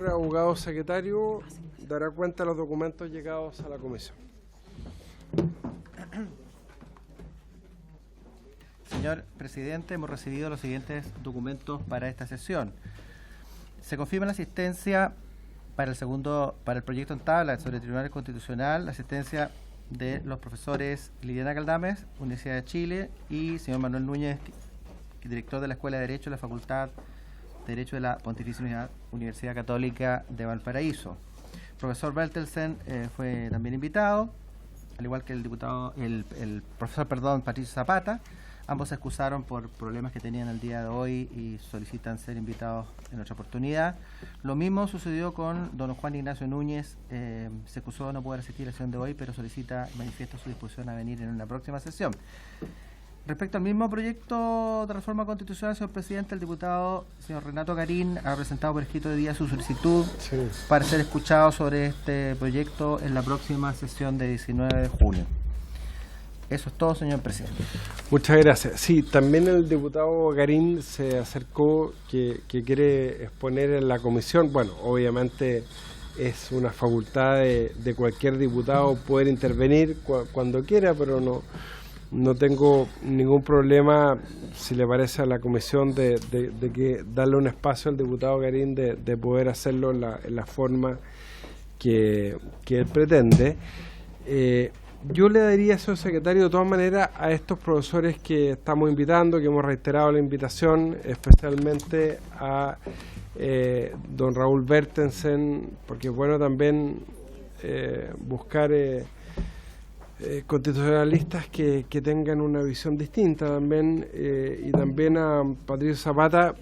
señor abogado secretario dará cuenta de los documentos llegados a la comisión. Señor presidente, hemos recibido los siguientes documentos para esta sesión. Se confirma la asistencia para el proyecto en tabla sobre el Tribunal Constitucional, la asistencia de los profesores Liliana Caldames, Universidad de Chile, y señor Manuel Núñez, director de la Escuela de Derecho de la Facultad de Derecho de la Pontificia Universidad Católica de Valparaíso. Profesor Bertelsen fue también invitado, al igual que el profesor Patricio Zapata. Ambos se excusaron por problemas que tenían el día de hoy y solicitan ser invitados en otra oportunidad. Lo mismo sucedió con don Juan Ignacio Núñez, se excusó de no poder asistir a la sesión de hoy, pero manifiesta su disposición a venir en una próxima sesión. Respecto al mismo proyecto de reforma constitucional, señor presidente, el diputado señor Renato Garín ha presentado por escrito de día su solicitud para ser escuchado sobre este proyecto en la próxima sesión de 19 de junio. Eso es todo, señor presidente. Muchas gracias. Sí, también el diputado Garín se acercó que quiere exponer en la comisión. Bueno, obviamente es una facultad de cualquier diputado poder intervenir cuando quiera, pero no tengo ningún problema, si le parece a la comisión, de que darle un espacio al diputado Garín de poder hacerlo en la forma que él pretende. Yo le daría, señor secretario, de todas maneras, a estos profesores que estamos invitando, que hemos reiterado la invitación, especialmente a don Raúl Bertelsen, porque es bueno también buscar constitucionalistas que tengan una visión distinta también, y también a Patricio Zapata,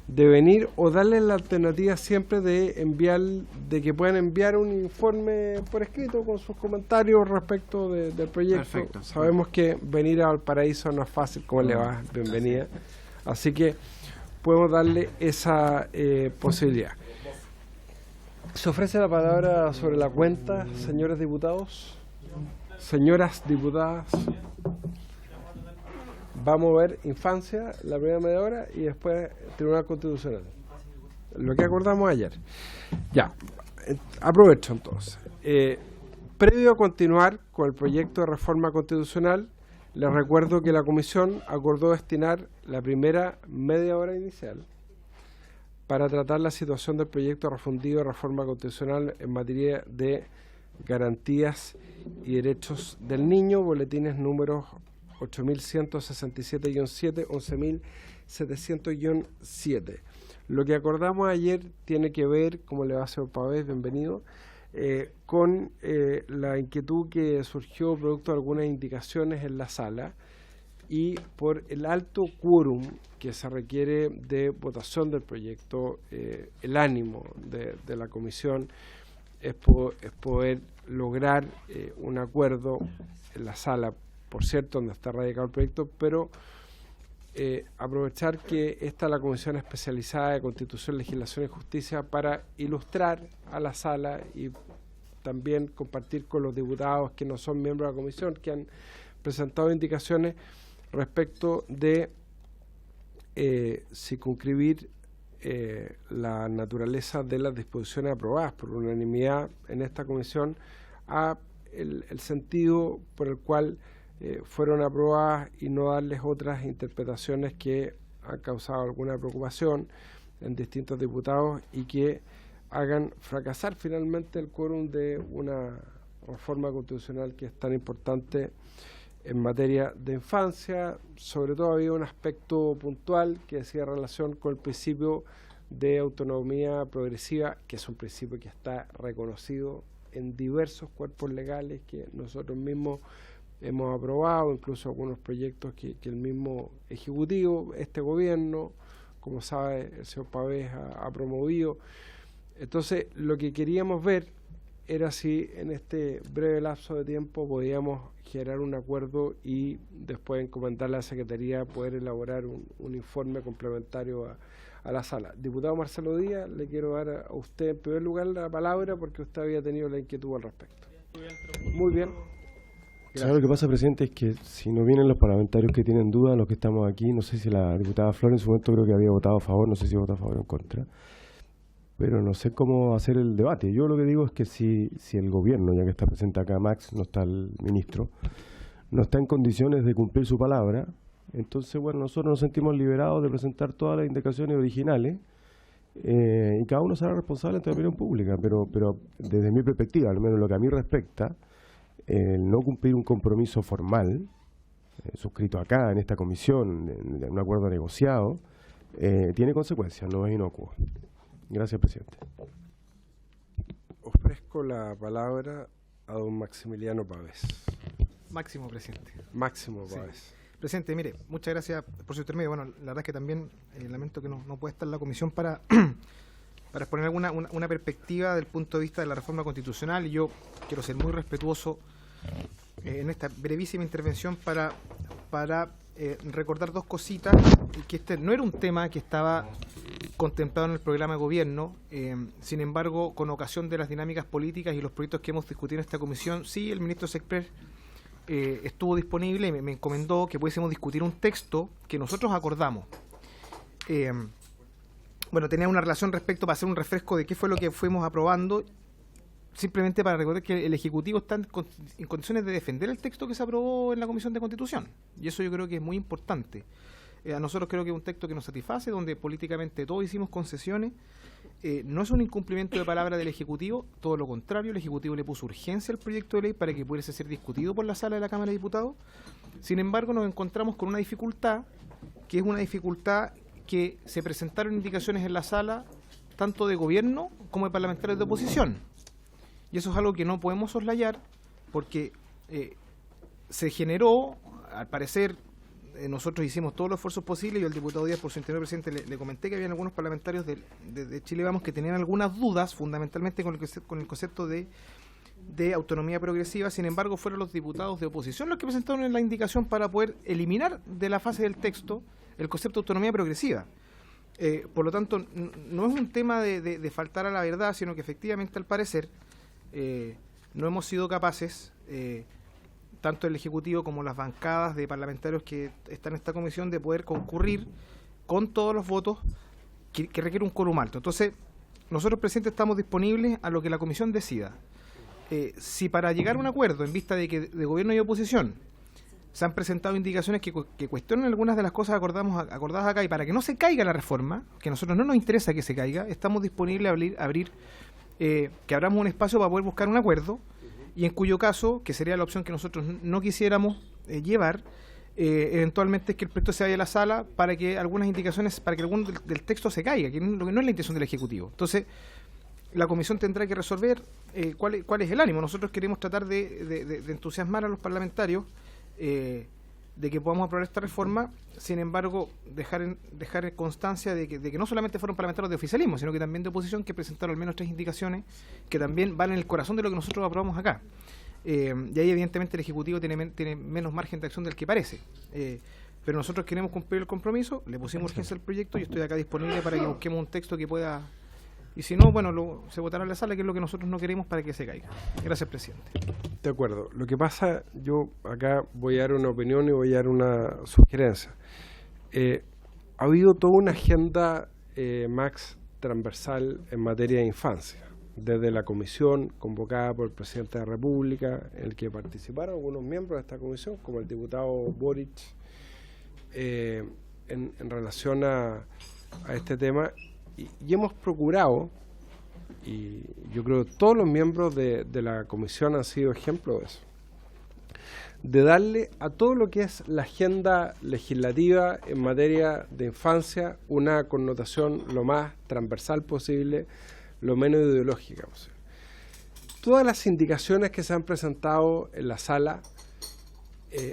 de venir o darle la alternativa siempre de que puedan enviar un informe por escrito con sus comentarios respecto del proyecto. Perfecto. Sabemos que venir a Valparaíso no es fácil. ¿Cómo le va? Bienvenida. Así que podemos darle esa posibilidad. Se ofrece la palabra sobre la cuenta, señores diputados, señoras diputadas. Vamos a ver infancia la primera media hora y después Tribunal Constitucional. Lo que acordamos ayer. Ya, aprovecho entonces. Previo a continuar con el proyecto de reforma constitucional, les recuerdo que la comisión acordó destinar la primera media hora inicial para tratar la situación del proyecto refundido de reforma constitucional en materia de garantías y derechos del niño, boletines números 8.167-7, 11.700-7. Lo que acordamos ayer tiene que ver, como le va a hacer Pavés, bienvenido, con la inquietud que surgió producto de algunas indicaciones en la sala y por el alto quórum que se requiere de votación del proyecto. El ánimo de la comisión es poder lograr un acuerdo en la sala, por cierto, donde está radicado el proyecto, pero aprovechar que esta es la Comisión Especializada de Constitución, Legislación y Justicia para ilustrar a la sala y también compartir con los diputados que no son miembros de la comisión, que han presentado indicaciones respecto de circunscribir la naturaleza de las disposiciones aprobadas por unanimidad en esta comisión a el sentido por el cual fueron aprobadas y no darles otras interpretaciones que han causado alguna preocupación en distintos diputados y que hagan fracasar finalmente el quórum de una reforma constitucional que es tan importante en materia de infancia. Sobre todo había un aspecto puntual que hacía relación con el principio de autonomía progresiva, que es un principio que está reconocido en diversos cuerpos legales que nosotros mismos hemos aprobado, incluso algunos proyectos que el mismo Ejecutivo, este gobierno, como sabe, el señor Pavés ha promovido. Entonces, lo que queríamos ver era si en este breve lapso de tiempo podíamos generar un acuerdo y después encomendarle a la Secretaría poder elaborar un informe complementario a la sala. Diputado Marcelo Díaz, le quiero dar a usted en primer lugar la palabra porque usted había tenido la inquietud al respecto. Muy bien. Claro, lo que pasa, presidente, es que si no vienen los parlamentarios que tienen dudas, los que estamos aquí, no sé si la diputada Flores en su momento creo que había votado a favor, no sé si votó a favor o en contra, pero no sé cómo hacer el debate. Yo lo que digo es que si el gobierno, ya que está presente acá Max, no está el ministro, no está en condiciones de cumplir su palabra, entonces, bueno, nosotros nos sentimos liberados de presentar todas las indicaciones originales y cada uno será responsable ante la opinión pública, pero desde mi perspectiva, al menos lo que a mí respecta, el no cumplir un compromiso formal, suscrito acá en esta comisión, en un acuerdo negociado, tiene consecuencias, no es inocuo. Gracias, presidente. Ofrezco la palabra a don Maximiliano Pavés. Máximo, presidente. Máximo Sí. Pavés. Presidente, mire, muchas gracias por su intermedio. Bueno, la verdad es que también lamento que no pueda estar la comisión para exponer una perspectiva del punto de vista de la reforma constitucional. Y yo quiero ser muy respetuoso en esta brevísima intervención para recordar dos cositas, y que este no era un tema que estaba contemplado en el programa de gobierno. Sin embargo, con ocasión de las dinámicas políticas y los proyectos que hemos discutido en esta comisión, sí, el ministro Sexpress estuvo disponible y me encomendó que pudiésemos discutir un texto que nosotros acordamos. Bueno, tenía una relación respecto para hacer un refresco de qué fue lo que fuimos aprobando, simplemente para recordar que el Ejecutivo está en condiciones de defender el texto que se aprobó en la Comisión de Constitución, y eso yo creo que es muy importante. A nosotros creo que es un texto que nos satisface, donde políticamente todos hicimos concesiones. No es un incumplimiento de palabra del Ejecutivo, todo lo contrario, el Ejecutivo le puso urgencia al proyecto de ley para que pudiese ser discutido por la sala de la Cámara de Diputados. Sin embargo, nos encontramos con una dificultad, que es una dificultad que se presentaron indicaciones en la sala, tanto de gobierno como de parlamentarios de oposición. Y eso es algo que no podemos soslayar, porque se generó, al parecer, nosotros hicimos todos los esfuerzos posibles. Yo al diputado Díaz, por su interno presidente, le comenté que había algunos parlamentarios de Chile Vamos que tenían algunas dudas, fundamentalmente con el concepto de autonomía progresiva. Sin embargo, fueron los diputados de oposición los que presentaron la indicación para poder eliminar de la fase del texto el concepto de autonomía progresiva. Por lo tanto, no es un tema de faltar a la verdad, sino que efectivamente, al parecer, no hemos sido capaces, tanto el Ejecutivo como las bancadas de parlamentarios que están en esta comisión, de poder concurrir con todos los votos que requiere un quórum alto. Entonces, nosotros, presidente, estamos disponibles a lo que la comisión decida. Si para llegar a un acuerdo, en vista de que de gobierno y oposición se han presentado indicaciones que cuestionan algunas de las cosas acordadas acá, y para que no se caiga la reforma, que a nosotros no nos interesa que se caiga, estamos disponibles a abrir que abramos un espacio para poder buscar un acuerdo, y en cuyo caso, que sería la opción que nosotros no quisiéramos llevar, eventualmente es que el proyecto se vaya a la sala para que algunas indicaciones, para que algún del texto se caiga, que no es la intención del Ejecutivo. Entonces, la comisión tendrá que resolver cuál es el ánimo. Nosotros queremos tratar de entusiasmar a los parlamentarios de que podamos aprobar esta reforma. Sin embargo, dejar constancia de que no solamente fueron parlamentarios de oficialismo, sino que también de oposición, que presentaron al menos 3 indicaciones que también van en el corazón de lo que nosotros aprobamos acá. Y ahí, evidentemente, el Ejecutivo tiene menos margen de acción del que parece. Pero nosotros queremos cumplir el compromiso, le pusimos urgencia al proyecto y estoy acá disponible para que busquemos un texto que pueda... Y si no, bueno, se votará en la sala, que es lo que nosotros no queremos, para que se caiga. Gracias, presidente. De acuerdo. Lo que pasa, yo acá voy a dar una opinión y voy a dar una sugerencia. Ha habido toda una agenda, Max, transversal en materia de infancia, desde la comisión convocada por el presidente de la República, en el que participaron algunos miembros de esta comisión, como el diputado Boric, en relación a este tema. Y hemos procurado, y yo creo que todos los miembros de la comisión han sido ejemplo de eso, de darle a todo lo que es la agenda legislativa en materia de infancia una connotación lo más transversal posible, lo menos ideológica posible. Todas las indicaciones que se han presentado en la sala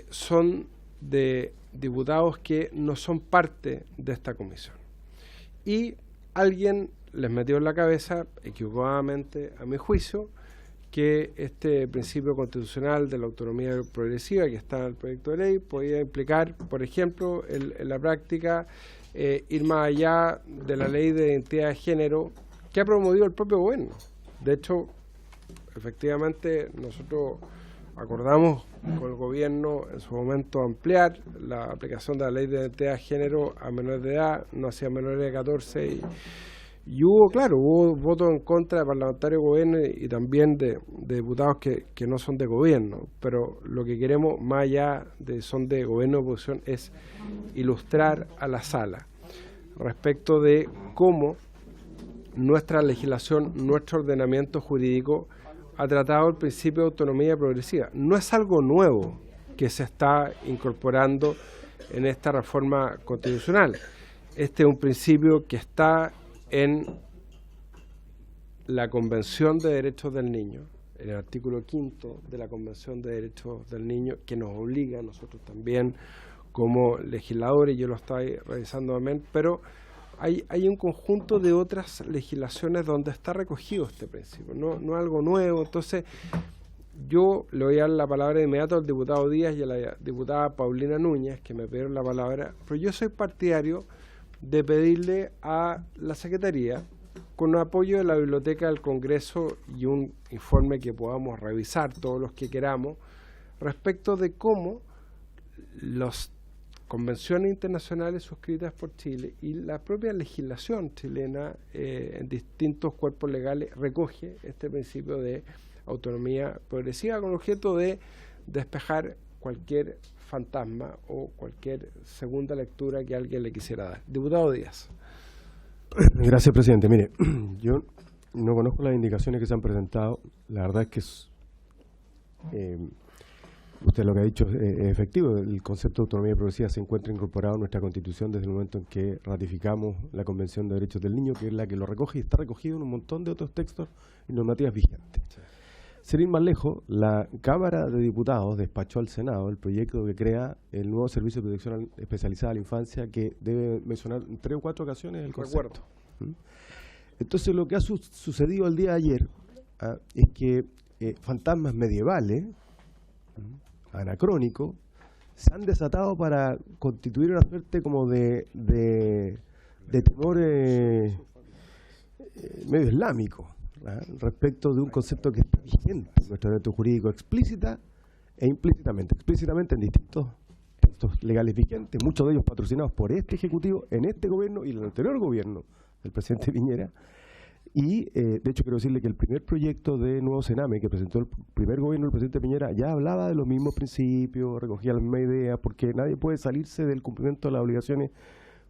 son de diputados que no son parte de esta comisión. Y alguien les metió en la cabeza, equivocadamente a mi juicio, que este principio constitucional de la autonomía progresiva que está en el proyecto de ley podía implicar, por ejemplo, en la práctica, ir más allá de la ley de identidad de género que ha promovido el propio gobierno. De hecho, efectivamente, nosotros acordamos con el gobierno en su momento ampliar la aplicación de la ley de identidad de género a menores de edad, no hacia menores de 14, Y hubo votos en contra de parlamentarios de gobierno y también de diputados que no son de gobierno, pero lo que queremos, más allá de son de gobierno o oposición, es ilustrar a la sala respecto de cómo nuestra legislación, nuestro ordenamiento jurídico ha tratado el principio de autonomía progresiva. No es algo nuevo que se está incorporando en esta reforma constitucional. Este es un principio que está en la Convención de Derechos del Niño, en el artículo 5 de la Convención de Derechos del Niño, que nos obliga a nosotros también como legisladores, yo lo estoy revisando también, pero hay un conjunto de otras legislaciones donde está recogido este principio, no es algo nuevo. Entonces, yo le voy a dar la palabra de inmediato al diputado Díaz y a la diputada Paulina Núñez, que me pidieron la palabra, pero yo soy partidario de pedirle a la Secretaría, con apoyo de la Biblioteca del Congreso y un informe que podamos revisar todos los que queramos, respecto de cómo las convenciones internacionales suscritas por Chile y la propia legislación chilena en distintos cuerpos legales recoge este principio de autonomía progresiva con el objeto de despejar cualquier fantasma o cualquier segunda lectura que alguien le quisiera dar. Diputado Díaz. Gracias, presidente. Mire, yo no conozco las indicaciones que se han presentado. La verdad es que usted lo que ha dicho es efectivo. El concepto de autonomía progresiva se encuentra incorporado en nuestra Constitución desde el momento en que ratificamos la Convención de Derechos del Niño, que es la que lo recoge y está recogido en un montón de otros textos y normativas vigentes. Sí. Sin ir más lejos, la Cámara de Diputados despachó al Senado el proyecto que crea el nuevo Servicio de Protección Especializada a la Infancia, que debe mencionar en 3 o 4 ocasiones el concepto. Entonces, lo que ha sucedido el día de ayer es que fantasmas medievales, anacrónicos, se han desatado para constituir una suerte como de temor medio islámico, respecto de un concepto que está vigente en nuestro ordenamiento jurídico explícita e implícitamente. Explícitamente en distintos textos legales vigentes, muchos de ellos patrocinados por este Ejecutivo, en este gobierno y en el anterior gobierno del presidente Piñera. Y, de hecho, quiero decirle que el primer proyecto de nuevo Sename que presentó el primer gobierno del presidente Piñera ya hablaba de los mismos principios, recogía la misma idea, porque nadie puede salirse del cumplimiento de las obligaciones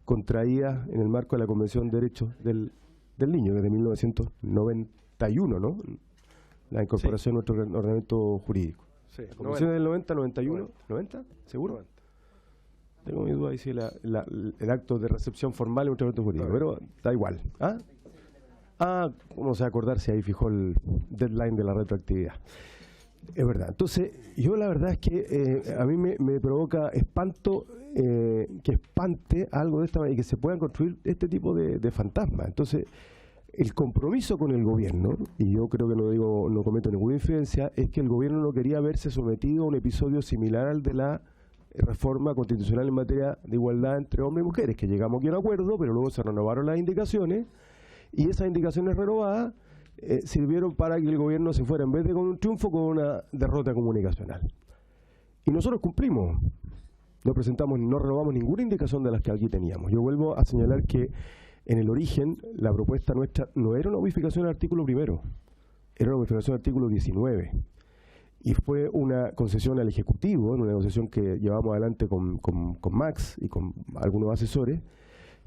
contraídas en el marco de la Convención de Derechos del Niño, desde 1991, ¿no? La incorporación a nuestro ordenamiento jurídico. Sí, la Convención del 90, 91, 90, ¿seguro? 90. Tengo mi duda ahí si el acto de recepción formal es un ordenamiento jurídico, pero da igual. ¿Cómo se va a acordar si ahí fijó el deadline de la retroactividad? Es verdad. Entonces, yo la verdad es que a mí me provoca espanto que espante algo de esta manera y que se puedan construir este tipo de fantasmas. Entonces, el compromiso con el gobierno, y yo creo que no cometo ninguna infidencia, es que el gobierno no quería verse sometido a un episodio similar al de la reforma constitucional en materia de igualdad entre hombres y mujeres, que llegamos aquí a un acuerdo, pero luego se renovaron las indicaciones, y esas indicaciones renovadas sirvieron para que el gobierno se fuera, en vez de con un triunfo, con una derrota comunicacional. Y nosotros cumplimos. No renovamos ninguna indicación de las que aquí teníamos. Yo vuelvo a señalar que en el origen la propuesta nuestra no era una modificación del artículo primero, era una modificación del artículo 19. Y fue una concesión al Ejecutivo, en una negociación que llevamos adelante con Max y con algunos asesores,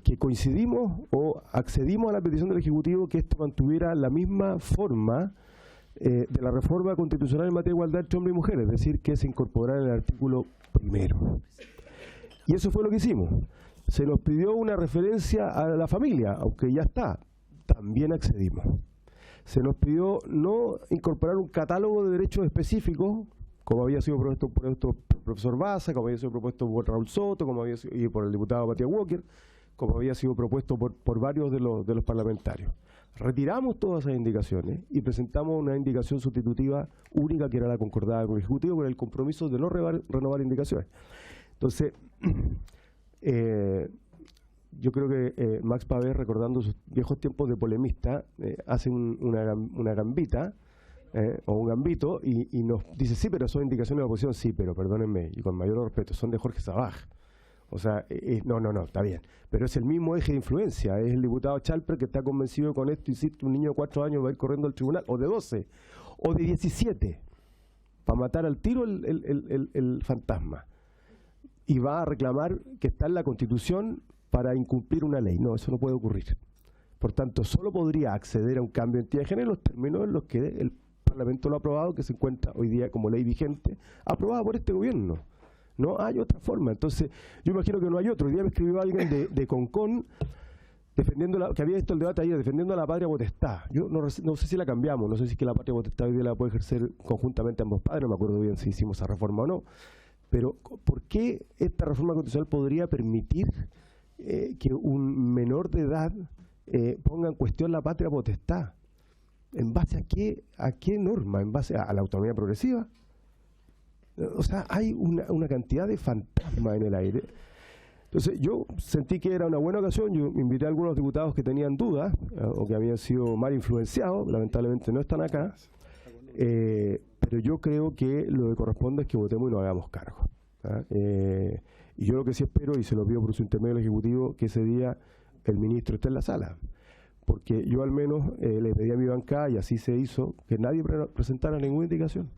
que coincidimos o accedimos a la petición del Ejecutivo que esto mantuviera la misma forma de la reforma constitucional en materia de igualdad entre hombres y mujeres, es decir, que se incorporara en el artículo primero. Y eso fue lo que hicimos. Se nos pidió una referencia a la familia, aunque ya está, también accedimos. Se nos pidió no incorporar un catálogo de derechos específicos, como había sido propuesto por el profesor Baza, como había sido propuesto por Raúl Soto, como había sido, y por el diputado Matías Walker, como había sido propuesto por varios de los parlamentarios. Retiramos todas esas indicaciones y presentamos una indicación sustitutiva única, que era la concordada con el Ejecutivo, con el compromiso de no renovar indicaciones. Entonces, yo creo que Max Pavé, recordando sus viejos tiempos de polemista, hace una gambita o un gambito y nos dice, sí, pero son indicaciones de la oposición. Sí, pero perdónenme, y con mayor respeto, son de Jorge Sabaj. O sea, no, está bien. Pero es el mismo eje de influencia. Es el diputado Chalper que está convencido que con esto, insisto, un niño de 4 años va a ir corriendo al tribunal, o de 12, o de 17, para matar al tiro el fantasma. Y va a reclamar que está en la Constitución para incumplir una ley. No, eso no puede ocurrir. Por tanto, solo podría acceder a un cambio de entidad de género en los términos en los que el Parlamento lo ha aprobado, que se encuentra hoy día como ley vigente, aprobada por este gobierno. No hay otra forma. Entonces, yo imagino que no hay otro. Hoy día me escribió alguien de Concón, que había visto el debate ayer, defendiendo a la patria potestad. Yo no sé si la cambiamos, no sé si es que la patria potestad hoy día la puede ejercer conjuntamente ambos padres, no me acuerdo bien si hicimos esa reforma o no. Pero, ¿por qué esta reforma constitucional podría permitir que un menor de edad ponga en cuestión la patria potestad? ¿En base a qué norma? ¿En base a la autonomía progresiva? O sea, hay una cantidad de fantasmas en el aire. Entonces, yo sentí que era una buena ocasión. Yo invité a algunos diputados que tenían dudas o que habían sido mal influenciados. Lamentablemente no están acá. Pero yo creo que lo que corresponde es que votemos y nos hagamos cargo. Y yo lo que sí espero, y se lo pido por su intermedio al Ejecutivo, que ese día el ministro esté en la sala. Porque yo al menos le pedí a mi bancada, y así se hizo, que nadie presentara ninguna indicación.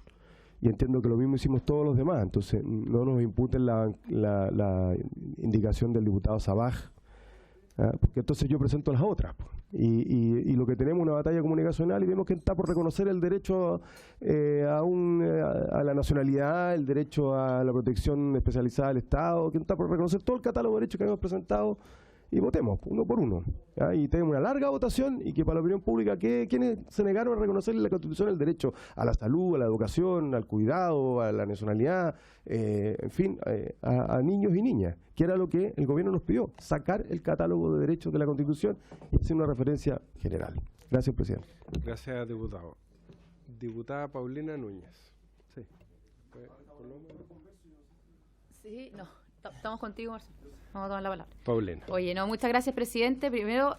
Y entiendo que lo mismo hicimos todos los demás. Entonces, no nos imputen la indicación del diputado Sabaj, porque entonces yo presento las otras. Y lo que tenemos es una batalla comunicacional y vemos que está por reconocer el derecho a la nacionalidad, el derecho a la protección especializada del Estado, que está por reconocer todo el catálogo de derechos que hemos presentado, y votemos uno por uno. Y tenemos una larga votación, y que para la opinión pública, quienes se negaron a reconocerle en la Constitución el derecho a la salud, a la educación, al cuidado, a la nacionalidad, en fin, a niños y niñas, que era lo que el gobierno nos pidió, sacar el catálogo de derechos de la Constitución y hacer una referencia general. Gracias, presidente. Gracias, diputado. Diputada Paulina Núñez. Sí. Sí, no. Estamos contigo, Marcelo. Vamos a tomar la palabra. Paulina. Oye, no, muchas gracias, presidente. Primero,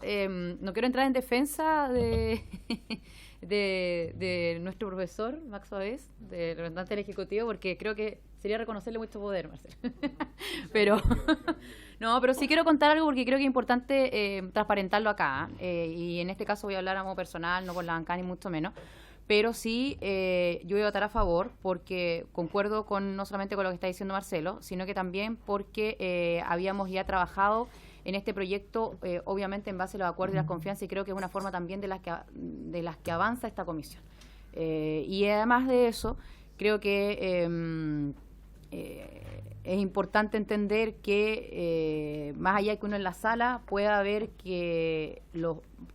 no quiero entrar en defensa de nuestro profesor, Max Pavés, del representante del Ejecutivo, porque creo que sería reconocerle mucho poder, Marcelo. Pero sí quiero contar algo porque creo que es importante transparentarlo acá. Y en este caso voy a hablar a modo personal, no por la bancada ni mucho menos. Pero sí, yo voy a votar a favor porque concuerdo no solamente con lo que está diciendo Marcelo, sino que también porque habíamos ya trabajado en este proyecto, obviamente en base a los acuerdos y las confianzas, y creo que es una forma también de las que avanza esta comisión. Y además de eso, creo que es importante entender que más allá que uno en la sala pueda ver que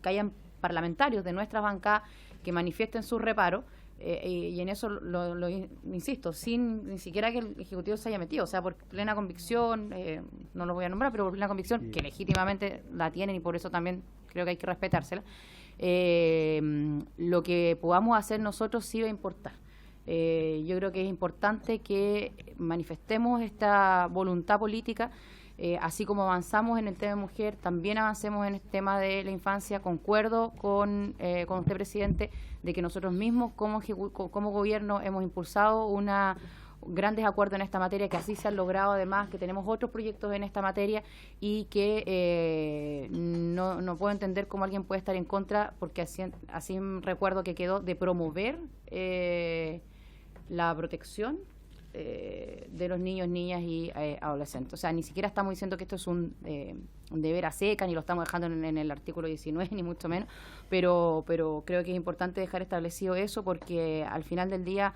hayan parlamentarios de nuestras bancadas que manifiesten sus reparos, y en eso lo insisto, sin ni siquiera que el Ejecutivo se haya metido, o sea, por plena convicción, no lo voy a nombrar, pero por plena convicción, que legítimamente la tienen y por eso también creo que hay que respetársela, lo que podamos hacer nosotros sí va a importar. Yo creo que es importante que manifestemos esta voluntad política. Así como avanzamos en el tema de mujer, también avancemos en el tema de la infancia. Concuerdo con usted, presidente, de que nosotros mismos como gobierno hemos impulsado grandes acuerdos en esta materia, que así se han logrado, además que tenemos otros proyectos en esta materia y que no puedo entender cómo alguien puede estar en contra, porque así recuerdo que quedó de promover la protección de los niños, niñas y adolescentes. O sea, ni siquiera estamos diciendo que esto es un deber a seca, ni lo estamos dejando en el artículo 19, ni mucho menos, pero creo que es importante dejar establecido eso, porque al final del día,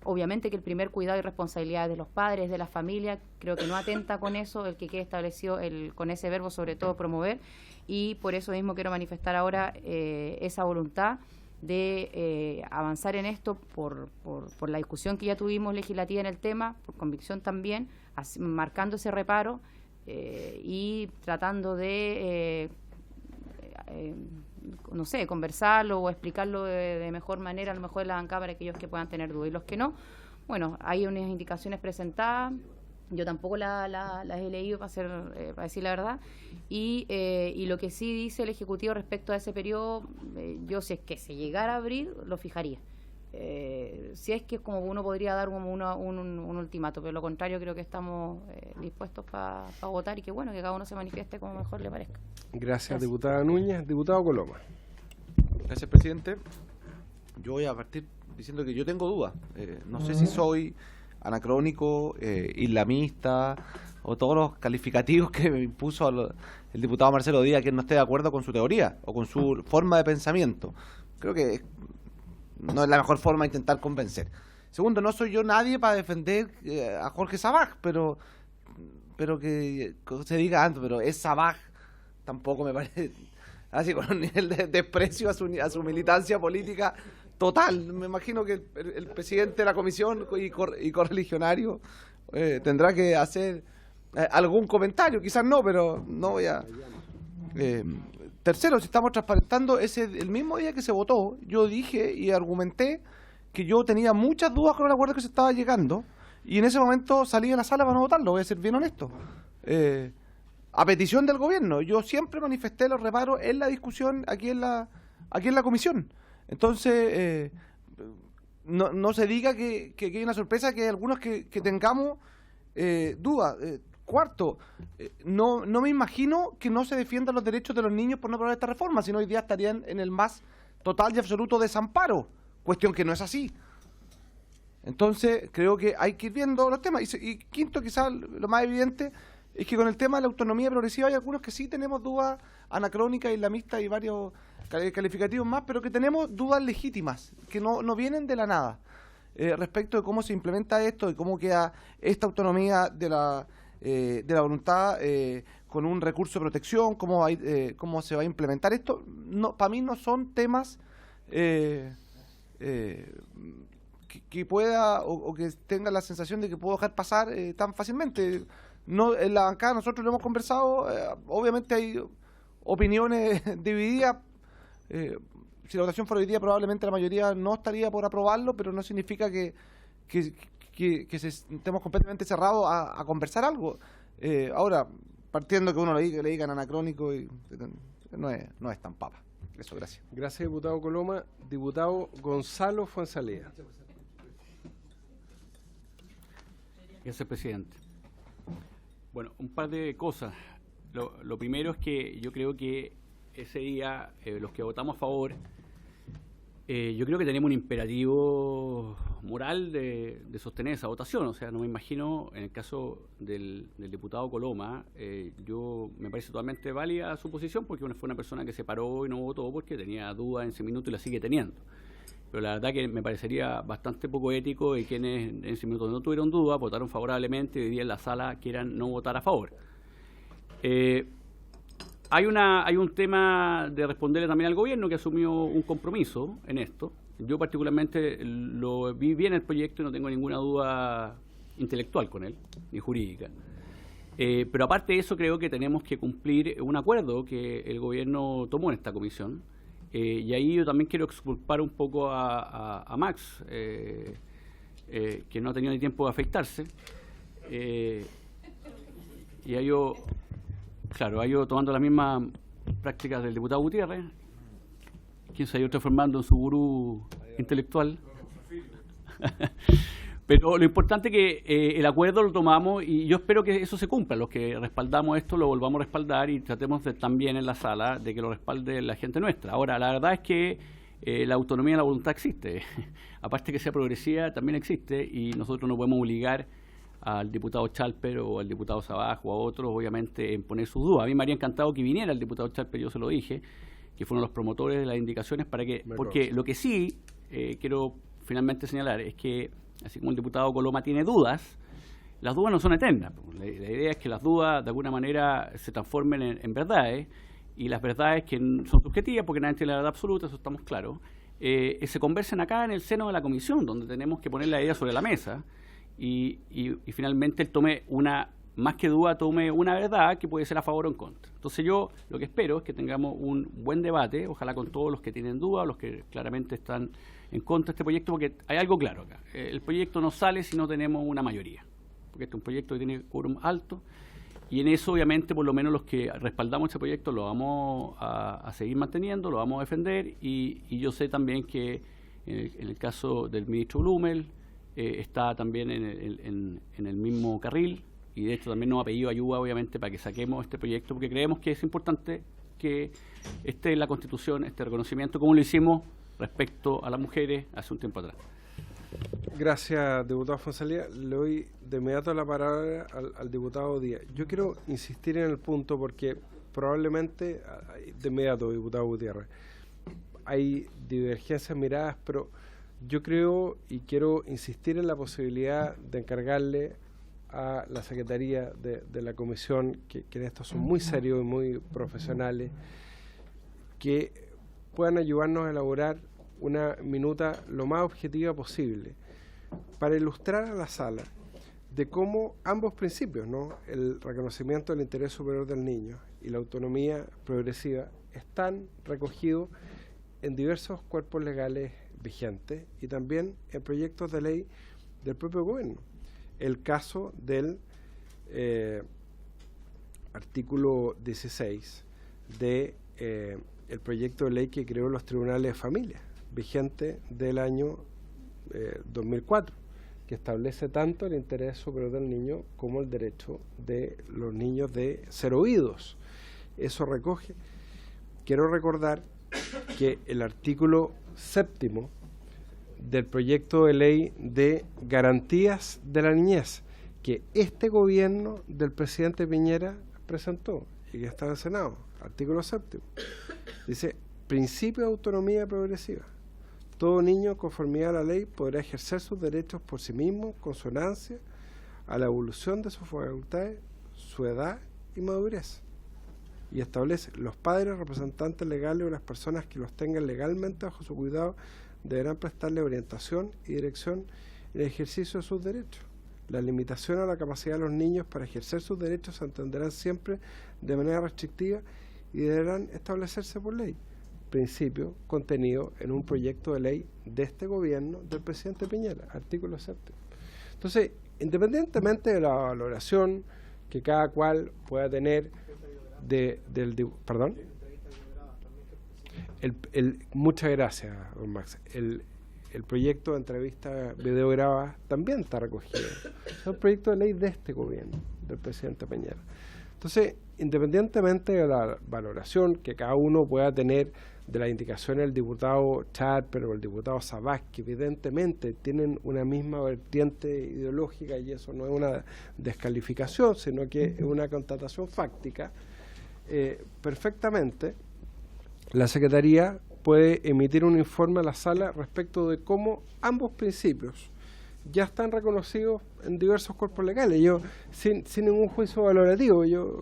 obviamente que el primer cuidado y responsabilidad es de los padres, de la familia, creo que no atenta con eso, el que quede establecido con ese verbo, sobre todo promover, y por eso mismo quiero manifestar ahora esa voluntad de avanzar en esto por la discusión que ya tuvimos legislativa en el tema, por convicción también, marcando ese reparo y tratando de, no sé, conversarlo o explicarlo de mejor manera, a lo mejor en la bancada, para aquellos que puedan tener dudas. Y los que no, bueno, hay unas indicaciones presentadas. Yo tampoco las he leído, para decir la verdad, y lo que sí dice el Ejecutivo respecto a ese periodo, yo si es que se llegara a abrir, lo fijaría. si es que como uno podría dar como un ultimato, pero lo contrario creo que estamos dispuestos para votar y que bueno, que cada uno se manifieste como mejor le parezca. Gracias, diputada Núñez. Diputado Coloma. Gracias, presidente. Yo voy a partir diciendo que yo tengo dudas. No sé si soy anacrónico, islamista o todos los calificativos que me impuso el diputado Marcelo Díaz, que no esté de acuerdo con su teoría o con su forma de pensamiento. Creo que no es la mejor forma de intentar convencer. Segundo, no soy yo nadie para defender a Jorge Sabaj, pero que se diga antes, pero es Sabaj, tampoco me parece, así con un nivel de desprecio a su militancia política total. Me imagino que el presidente de la comisión y correligionario tendrá que hacer algún comentario, quizás no, pero no voy a... Tercero, si estamos transparentando, el mismo día que se votó, yo dije y argumenté que yo tenía muchas dudas con el acuerdo que se estaba llegando, y en ese momento salí de la sala para no votarlo, voy a ser bien honesto. A petición del gobierno, yo siempre manifesté los reparos en la discusión aquí en la comisión. Entonces, no se diga que hay una sorpresa, que hay algunos que tengamos dudas. Cuarto, no me imagino que no se defiendan los derechos de los niños por no aprobar esta reforma, sino hoy día estarían en el más total y absoluto desamparo, cuestión que no es así. Entonces, creo que hay que ir viendo los temas. Y quinto, quizás lo más evidente, es que con el tema de la autonomía progresiva hay algunos que sí tenemos dudas anacrónicas, islamistas y varios calificativos más, pero que tenemos dudas legítimas, que no vienen de la nada, respecto de cómo se implementa esto, de cómo queda esta autonomía de la voluntad con un recurso de protección, cómo se va a implementar esto. Para mí no son temas que pueda o que tenga la sensación de que puedo dejar pasar tan fácilmente. No, en la bancada nosotros lo hemos conversado, obviamente hay opiniones divididas. Si la votación fuera hoy día, probablemente la mayoría no estaría por aprobarlo, pero no significa que estemos completamente cerrados a conversar algo. Ahora, partiendo que uno le digan anacrónico, no es tan papa. Eso, gracias. Gracias, diputado Coloma. Diputado Gonzalo Fuenzalía. Gracias, presidente. Bueno, un par de cosas. Lo primero es que yo creo que ese día, los que votamos a favor, yo creo que tenemos un imperativo moral de sostener esa votación. O sea, no me imagino, en el caso del diputado Coloma, me parece totalmente válida su posición, porque fue una persona que se paró y no votó porque tenía dudas en ese minuto y la sigue teniendo. Pero la verdad que me parecería bastante poco ético de quienes en ese minuto no tuvieron duda, votaron favorablemente y hoy día en la sala quieran no votar a favor. Hay un tema de responderle también al gobierno, que asumió un compromiso en esto. Yo particularmente lo vi bien el proyecto y no tengo ninguna duda intelectual con él, ni jurídica. Pero aparte de eso, creo que tenemos que cumplir un acuerdo que el gobierno tomó en esta comisión. Y ahí yo también quiero exculpar un poco a Max, que no ha tenido ni tiempo de afeitarse. Y ahí yo tomando las mismas prácticas del diputado Gutiérrez, quien se ha ido transformando en su gurú intelectual. Pero lo importante es que el acuerdo lo tomamos y yo espero que eso se cumpla. Los que respaldamos esto lo volvamos a respaldar y tratemos también en la sala de que lo respalde la gente nuestra. Ahora, la verdad es que la autonomía de la voluntad existe. Aparte que sea progresiva, también existe y nosotros no podemos obligar al diputado Chalper o al diputado Sabaj o a otros, obviamente, en poner sus dudas. A mí me habría encantado que viniera el diputado Chalper, yo se lo dije, que fueron los promotores de las indicaciones porque lo que sí quiero finalmente señalar es que, así como el diputado Coloma tiene dudas, las dudas no son eternas. La idea es que las dudas, de alguna manera, se transformen en verdades, y las verdades que son subjetivas, porque nadie tiene la verdad absoluta, eso estamos claros, se conversen acá en el seno de la comisión, donde tenemos que poner la idea sobre la mesa, y finalmente él tome más que duda, tome una verdad que puede ser a favor o en contra. Entonces yo lo que espero es que tengamos un buen debate, ojalá con todos los que tienen dudas, los que claramente están en contra de este proyecto, porque hay algo claro acá. El proyecto no sale si no tenemos una mayoría, porque este es un proyecto que tiene quórum alto, y en eso obviamente por lo menos los que respaldamos este proyecto lo vamos a seguir manteniendo, lo vamos a defender, y yo sé también que En el caso del ministro Blumel, está también en el mismo carril, y de hecho también nos ha pedido ayuda, obviamente, para que saquemos este proyecto, porque creemos que es importante que esté en la Constitución este reconocimiento, como lo hicimos respecto a las mujeres hace un tiempo atrás. Gracias, diputado Fonsalía. Le doy de inmediato la palabra al diputado Díaz. Yo quiero insistir en el punto porque probablemente, de inmediato, diputado Gutiérrez, hay divergencias en miradas, pero yo creo y quiero insistir en la posibilidad de encargarle a la Secretaría de la Comisión, que en esto son muy serios y muy profesionales, que puedan ayudarnos a elaborar una minuta lo más objetiva posible para ilustrar a la sala de cómo ambos principios, ¿no?, el reconocimiento del interés superior del niño y la autonomía progresiva, están recogidos en diversos cuerpos legales vigentes y también en proyectos de ley del propio gobierno. El caso del artículo 16 de el proyecto de ley que creó los tribunales de familia, vigente del año 2004, que establece tanto el interés superior del niño como el derecho de los niños de ser oídos. Eso recoge. Quiero recordar que el artículo 7º del proyecto de ley de garantías de la niñez, que este gobierno del presidente Piñera presentó y que está en el Senado, artículo 7º, dice: principio de autonomía progresiva. Todo niño, conformidad a la ley, podrá ejercer sus derechos por sí mismo, en consonancia a la evolución de sus facultades, su edad y madurez. Y establece: los padres, representantes legales o las personas que los tengan legalmente bajo su cuidado deberán prestarle orientación y dirección en el ejercicio de sus derechos. La limitación a la capacidad de los niños para ejercer sus derechos se entenderán siempre de manera restrictiva y deberán establecerse por ley. Principio contenido en un proyecto de ley de este gobierno del presidente Piñera, artículo 7. Entonces, independientemente de la valoración que cada cual pueda tener perdón. Muchas gracias, don Max. El proyecto de entrevista videograbada también está recogido. Es un proyecto de ley de este gobierno, del presidente Piñera. Entonces, independientemente de la valoración que cada uno pueda tener de las indicaciones del diputado Charper o el diputado Sabás, que evidentemente tienen una misma vertiente ideológica, y eso no es una descalificación, sino que es una constatación fáctica, perfectamente la Secretaría puede emitir un informe a la sala respecto de cómo ambos principios ya están reconocidos en diversos cuerpos legales. Yo, sin ningún juicio valorativo, yo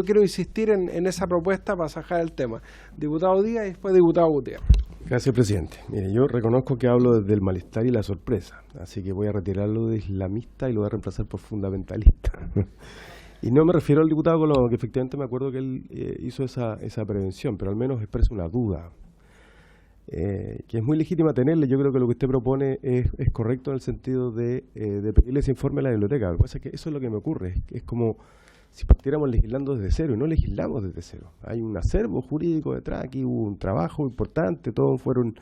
quiero insistir en esa propuesta para sacar el tema. Diputado Díaz y después diputado Gutiérrez. Gracias, presidente. Mire, yo reconozco que hablo desde el malestar y la sorpresa, así que voy a retirarlo de islamista y lo voy a reemplazar por fundamentalista. Y no me refiero al diputado Colón, que efectivamente me acuerdo que él hizo esa prevención, pero al menos expresa una duda, que es muy legítima tenerle. Yo creo que lo que usted propone es correcto en el sentido de pedirle ese informe a la biblioteca. Lo que pasa es que eso es lo que me ocurre, es como si partiéramos legislando desde cero, y no legislamos desde cero. Hay un acervo jurídico detrás, aquí hubo un trabajo importante, todos fueron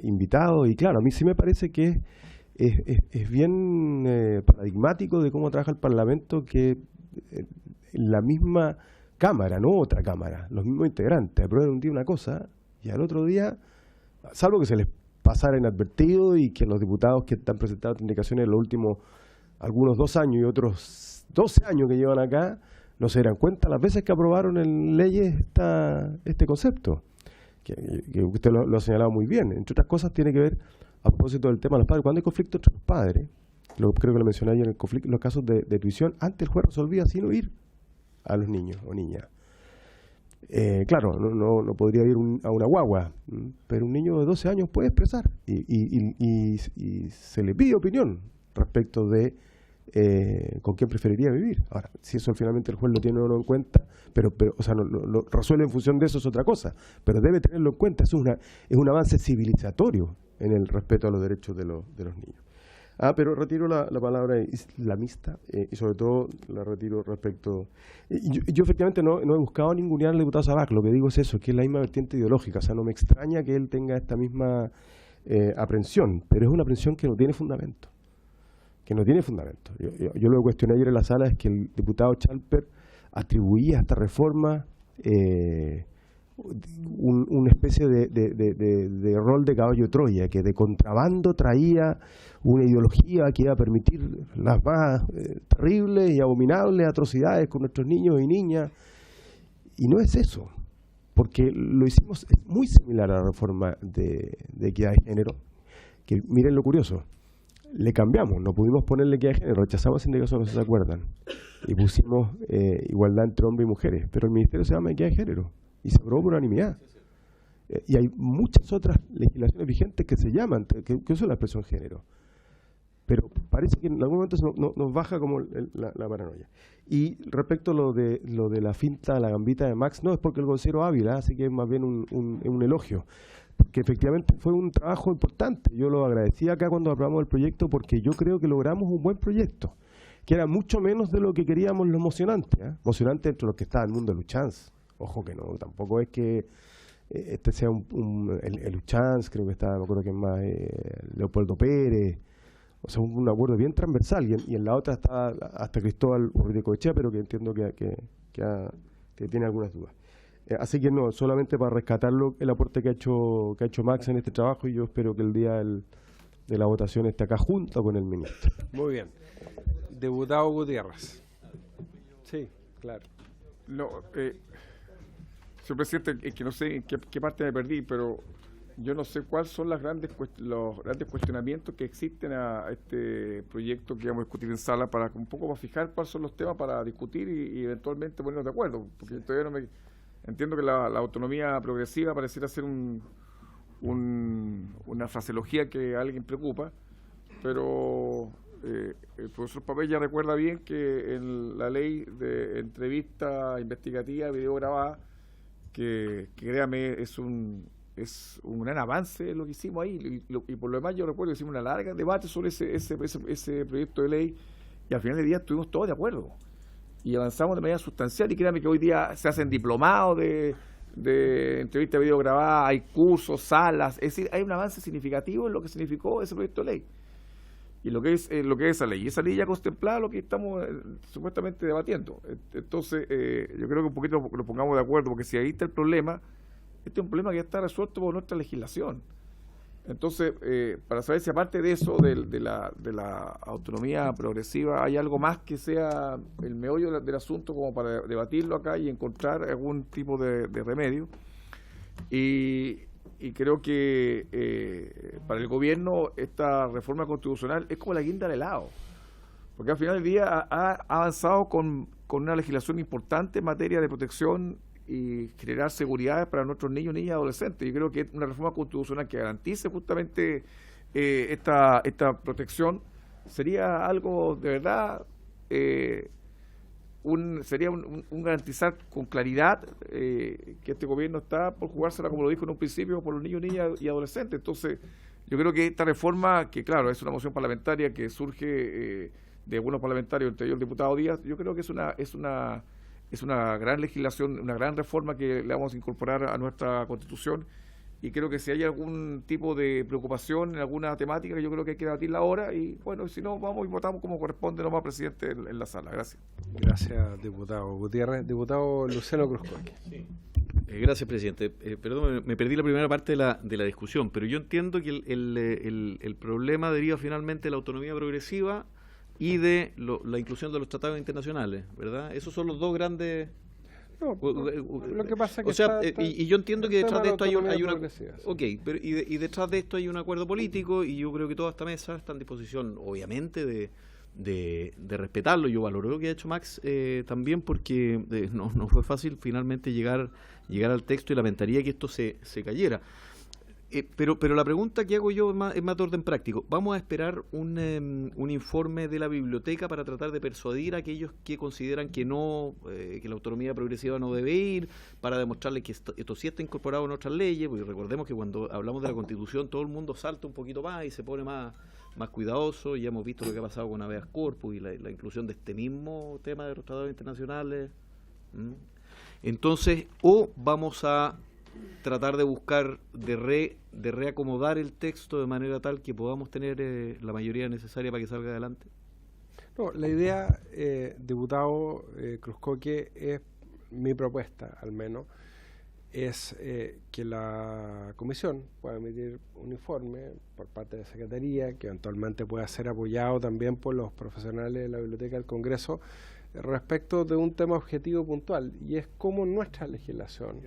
invitados, y claro, a mí sí me parece que es bien paradigmático de cómo trabaja el Parlamento, que la misma Cámara, no otra Cámara, los mismos integrantes aprueban un día una cosa y al otro día, salvo que se les pasara inadvertido y que los diputados que están presentando indicaciones en los últimos algunos 2 años y otros 12 años que llevan acá, no se darán cuenta las veces que aprobaron en leyes este concepto, que usted lo ha señalado muy bien. Entre otras cosas tiene que ver, a propósito del tema de los padres, cuando hay conflicto entre los padres, creo que lo mencioné ayer, en los casos de tuición, antes el juez resolvía sin oír a los niños o niñas. Claro, no podría ir a una guagua, pero un niño de 12 años puede expresar y se le pide opinión respecto de con quién preferiría vivir. Ahora, si eso finalmente el juez lo tiene o no en cuenta, pero o sea, lo resuelve en función de eso, es otra cosa, pero debe tenerlo en cuenta. Es un avance civilizatorio en el respeto a los derechos de los niños. Pero retiro la palabra islamista y sobre todo la retiro respecto... Yo efectivamente no he buscado ningunear al diputado Sabac, lo que digo es eso, que es la misma vertiente ideológica, o sea, no me extraña que él tenga esta misma aprensión, pero es una aprensión que no tiene fundamento. Yo lo que cuestioné ayer en la sala es que el diputado Chalper atribuía a esta reforma una especie de rol de caballo de Troya, que de contrabando traía una ideología que iba a permitir las más terribles y abominables atrocidades con nuestros niños y niñas, y no es eso, porque lo hicimos muy similar a la reforma de equidad de género, que miren lo curioso, le cambiamos, no pudimos ponerle equidad de género, rechazamos indicación, no sé si se acuerdan, y pusimos igualdad entre hombres y mujeres, pero el ministerio se llama equidad de género y se aprobó por unanimidad. Y hay muchas otras legislaciones vigentes que se llaman, que usan la expresión género. Pero parece que en algún momento nos baja como la paranoia. Y respecto a lo de la finta, la gambita de Max, no es porque el vocero Ávila, así que es más bien un elogio. Porque efectivamente fue un trabajo importante. Yo lo agradecí acá cuando aprobamos el proyecto porque yo creo que logramos un buen proyecto, que era mucho menos de lo que queríamos lo emocionante. Emocionante entre los que está el mundo de Luchans. Ojo que no, tampoco es que este sea el Luchans, creo que está, me acuerdo que es más Leopoldo Pérez. O sea, un acuerdo bien transversal, y en la otra está hasta Cristóbal Urricoechea, pero que entiendo que tiene algunas dudas. Así que no, solamente para rescatarlo el aporte que ha hecho Max en este trabajo, y yo espero que el día de la votación esté acá junto con el ministro. Muy bien. Diputado Gutiérrez. Sí, claro. No, señor presidente, es que no sé en qué parte me perdí, pero yo no sé cuáles son los grandes cuestionamientos que existen a este proyecto que vamos a discutir en sala, para un poco para fijar cuáles son los temas para discutir y eventualmente ponernos de acuerdo, porque todavía no me entiendo que la autonomía progresiva pareciera ser una fraseología que a alguien preocupa, pero el profesor Papel ya recuerda bien que en la ley de entrevista investigativa, video grabada, que créame es un gran avance lo que hicimos ahí, y por lo demás yo recuerdo que hicimos una larga debate sobre ese proyecto de ley, y al final del día estuvimos todos de acuerdo y avanzamos de manera sustancial, y créanme que hoy día se hacen diplomados de entrevista de video grabada, hay cursos, salas, es decir, hay un avance significativo en lo que significó ese proyecto de ley y lo que es esa ley. Y esa ley ya contemplaba lo que estamos supuestamente debatiendo. Entonces yo creo que un poquito lo pongamos de acuerdo, porque si ahí está el problema, este es un problema que ya está resuelto por nuestra legislación. Entonces, para saber si aparte de eso, de la autonomía progresiva, hay algo más que sea el meollo del asunto como para debatirlo acá y encontrar algún tipo de remedio. Y creo que para el gobierno esta reforma constitucional es como la guinda del helado, porque al final del día ha avanzado con una legislación importante en materia de protección y generar seguridad para nuestros niños, niñas y adolescentes. Yo creo que una reforma constitucional que garantice justamente esta protección sería algo de verdad, sería un garantizar con claridad que este gobierno está por jugársela, como lo dijo en un principio, por los niños, niñas y adolescentes. Entonces, yo creo que esta reforma, que claro, es una moción parlamentaria que surge de algunos parlamentarios, entre ellos el diputado Díaz, yo creo que es una gran legislación, una gran reforma que le vamos a incorporar a nuestra Constitución, y creo que si hay algún tipo de preocupación en alguna temática, yo creo que hay que debatirla ahora, y bueno, si no, vamos y votamos como corresponde nomás, presidente, en la sala. Gracias. Gracias, diputado Gutiérrez. Diputado Luciano Cruzcoque. Sí. Gracias, presidente. Perdón, me perdí la primera parte de la discusión, pero yo entiendo que el problema deriva finalmente de la autonomía progresiva y de la inclusión de los tratados internacionales, ¿verdad? Esos son los dos grandes... No, lo que pasa es que o sea, está y yo entiendo que detrás de esto hay una... progresiva, sí. Ok, pero y detrás de esto hay un acuerdo político, y yo creo que toda esta mesa está en disposición, obviamente, de respetarlo. Yo valoro lo que ha hecho Max también, porque no fue fácil finalmente llegar al texto, y lamentaría que esto se cayera. Pero la pregunta que hago yo es más de orden práctico. ¿Vamos a esperar un informe de la biblioteca para tratar de persuadir a aquellos que consideran que que la autonomía progresiva no debe ir, para demostrarles que esto sí está incorporado en otras leyes? Porque recordemos que cuando hablamos de la Constitución todo el mundo salta un poquito más y se pone más cuidadoso. Ya hemos visto lo que ha pasado con habeas corpus y la inclusión de este mismo tema de los tratados internacionales. Entonces, o vamos a tratar de buscar, de reacomodar el texto de manera tal que podamos tener la mayoría necesaria para que salga adelante? No, la idea, diputado Cruzcoque, es mi propuesta, al menos, es que la comisión pueda emitir un informe por parte de la Secretaría, que eventualmente pueda ser apoyado también por los profesionales de la Biblioteca del Congreso, respecto de un tema objetivo puntual, y es cómo nuestra legislación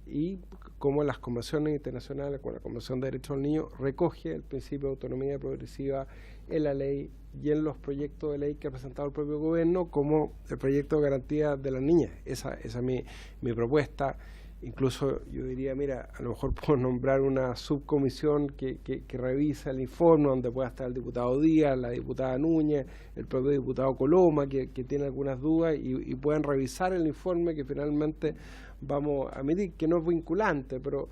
y cómo las convenciones internacionales, como la Convención de Derechos del Niño, recoge el principio de autonomía progresiva en la ley y en los proyectos de ley que ha presentado el propio gobierno, como el proyecto de garantía de las niñas. Esa es mi propuesta. Incluso yo diría, mira, a lo mejor puedo nombrar una subcomisión que revisa el informe, donde pueda estar el diputado Díaz, la diputada Núñez, el propio diputado Coloma, que tiene algunas dudas, y puedan revisar el informe que finalmente vamos a emitir, que no es vinculante, pero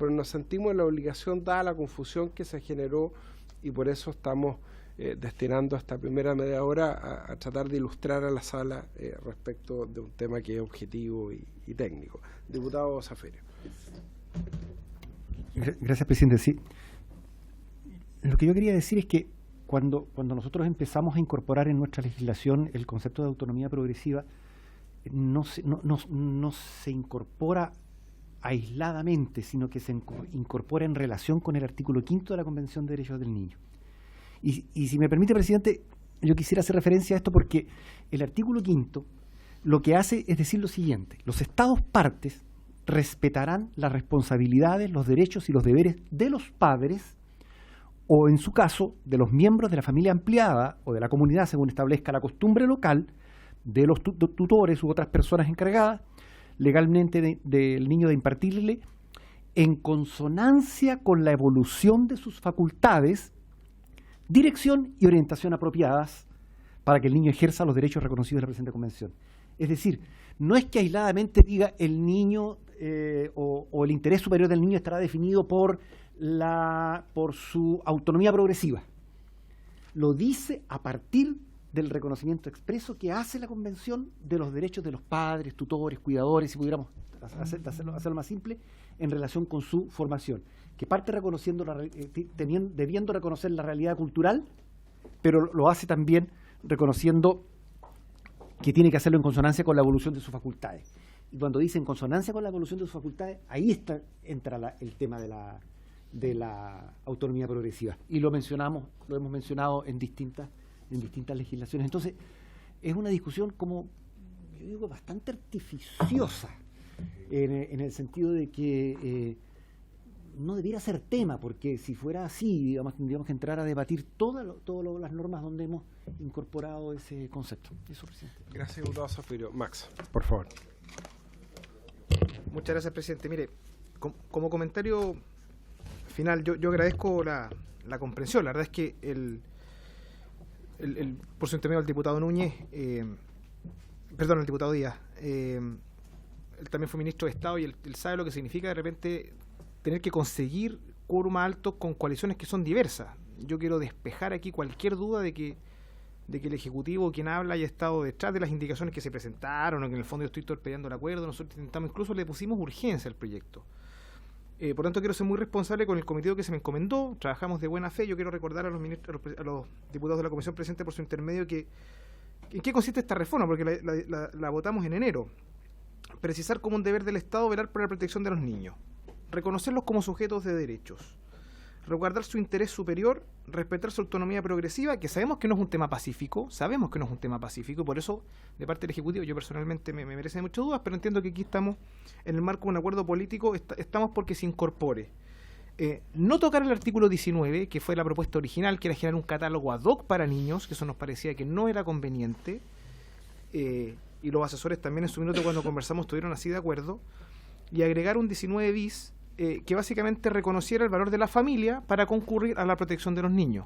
nos sentimos en la obligación, dada la confusión que se generó, y por eso estamos destinando esta primera media hora a tratar de ilustrar a la sala respecto de un tema que es objetivo y técnico. Diputado Zaferio. Gracias, presidente. Sí. Lo que yo quería decir es que cuando nosotros empezamos a incorporar en nuestra legislación el concepto de autonomía progresiva, no se incorpora aisladamente, sino que se incorpora en relación con el artículo 5 de la Convención de Derechos del Niño. Y si me permite, presidente, yo quisiera hacer referencia a esto porque el artículo 5 lo que hace es decir lo siguiente: los Estados partes respetarán las responsabilidades, los derechos y los deberes de los padres, o en su caso, de los miembros de la familia ampliada o de la comunidad, según establezca la costumbre local, de los tutores u otras personas encargadas legalmente del niño, de impartirle, en consonancia con la evolución de sus facultades, dirección y orientación apropiadas para que el niño ejerza los derechos reconocidos en la presente convención. Es decir, no es que aisladamente diga el niño o el interés superior del niño estará definido por su autonomía progresiva. Lo dice a partir del reconocimiento expreso que hace la Convención de los derechos de los padres, tutores, cuidadores, si pudiéramos hacerlo más simple, en relación con su formación, que parte reconociendo debiendo reconocer la realidad cultural, pero lo hace también reconociendo que tiene que hacerlo en consonancia con la evolución de sus facultades. Y cuando dice en consonancia con la evolución de sus facultades, ahí entra el tema de la autonomía progresiva. Y lo hemos mencionado en distintas legislaciones. Entonces, es una discusión, como yo digo, bastante artificiosa, en el sentido de que no debiera ser tema, porque si fuera así, digamos, tendríamos que entrar a debatir todas las normas donde hemos incorporado ese concepto. Eso, presidente. Gracias, diputado Zaferio. Max, por favor. Muchas gracias, presidente. Mire, como comentario final, yo agradezco la comprensión. La verdad es que por su intermedio, el diputado Núñez, el diputado Díaz, él también fue ministro de Estado y él sabe lo que significa de repente tener que conseguir quórum alto con coaliciones que son diversas. Yo quiero despejar aquí cualquier duda de que el Ejecutivo, quien habla, haya estado detrás de las indicaciones que se presentaron, o que en el fondo yo estoy torpedeando el acuerdo. Nosotros intentamos, incluso le pusimos urgencia al proyecto. Por tanto, quiero ser muy responsable con el cometido que se me encomendó. Trabajamos de buena fe. Yo quiero recordar a los diputados de la Comisión presente por su intermedio en qué consiste esta reforma, porque la votamos en enero. Precisar como un deber del Estado velar por la protección de los niños, reconocerlos como sujetos de derechos, resguardar su interés superior, respetar su autonomía progresiva, que sabemos que no es un tema pacífico, y por eso, de parte del Ejecutivo, yo personalmente me merece muchas dudas, pero entiendo que aquí estamos en el marco de un acuerdo político, estamos porque se incorpore. No tocar el artículo 19, que fue la propuesta original, que era generar un catálogo ad hoc para niños, que eso nos parecía que no era conveniente, y los asesores también en su minuto cuando conversamos estuvieron así de acuerdo, y agregar un 19 bis, que básicamente reconociera el valor de la familia para concurrir a la protección de los niños.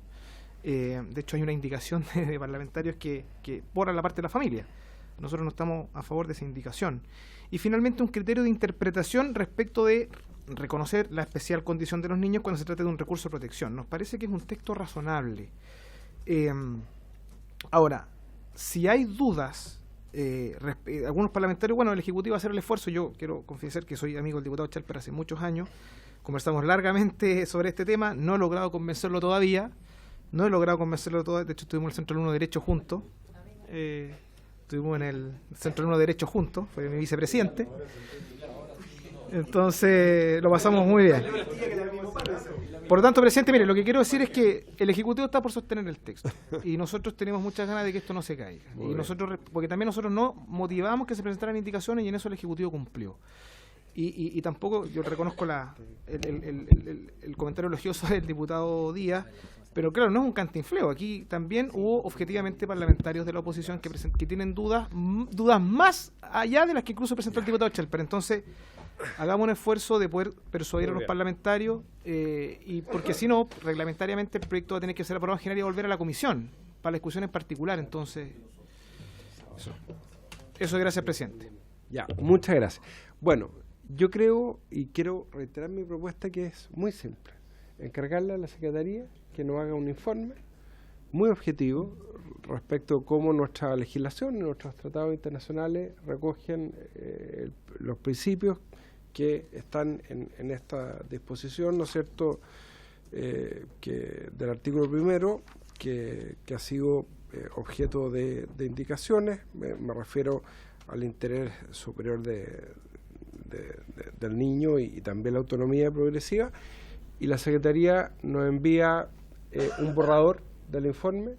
De hecho, hay una indicación de parlamentarios que borra la parte de la familia. Nosotros no estamos a favor de esa indicación. Y finalmente, un criterio de interpretación respecto de reconocer la especial condición de los niños cuando se trate de un recurso de protección. Nos parece que es un texto razonable. Ahora, si hay dudas algunos parlamentarios, bueno, el Ejecutivo va a hacer el esfuerzo. Yo quiero confesar que soy amigo del diputado Chalper hace muchos años. Conversamos largamente sobre este tema. No he logrado convencerlo todavía. De hecho, estuvimos en el Centro 1 de Derecho juntos. Estuvimos en el Centro 1 de Derecho juntos. Fue mi vicepresidente. Entonces, lo pasamos muy bien. Por lo tanto, presidente, mire, lo que quiero decir es que el Ejecutivo está por sostener el texto y nosotros tenemos muchas ganas de que esto no se caiga. Y nosotros, porque también nosotros no motivamos que se presentaran indicaciones y en eso el Ejecutivo cumplió. Y tampoco, yo reconozco el comentario elogioso del diputado Díaz, pero claro, no es un cantinfleo. Aquí también hubo objetivamente parlamentarios de la oposición que tienen dudas más allá de las que incluso presentó el diputado Chalper. Entonces, hagamos un esfuerzo de poder persuadir a los parlamentarios, y porque si no, reglamentariamente el proyecto va a tener que ser aprobado en general y volver a la comisión para la discusión en particular. Entonces, eso, gracias, presidente. Ya, muchas gracias. Bueno, yo creo y quiero reiterar mi propuesta, que es muy simple: encargarle a la Secretaría que nos haga un informe muy objetivo respecto a cómo nuestra legislación y nuestros tratados internacionales recogen los principios que están en esta disposición, ¿no es cierto?, que del artículo primero, que ha sido objeto de indicaciones. Me refiero al interés superior del niño y también la autonomía progresiva, y la Secretaría nos envía un borrador del informe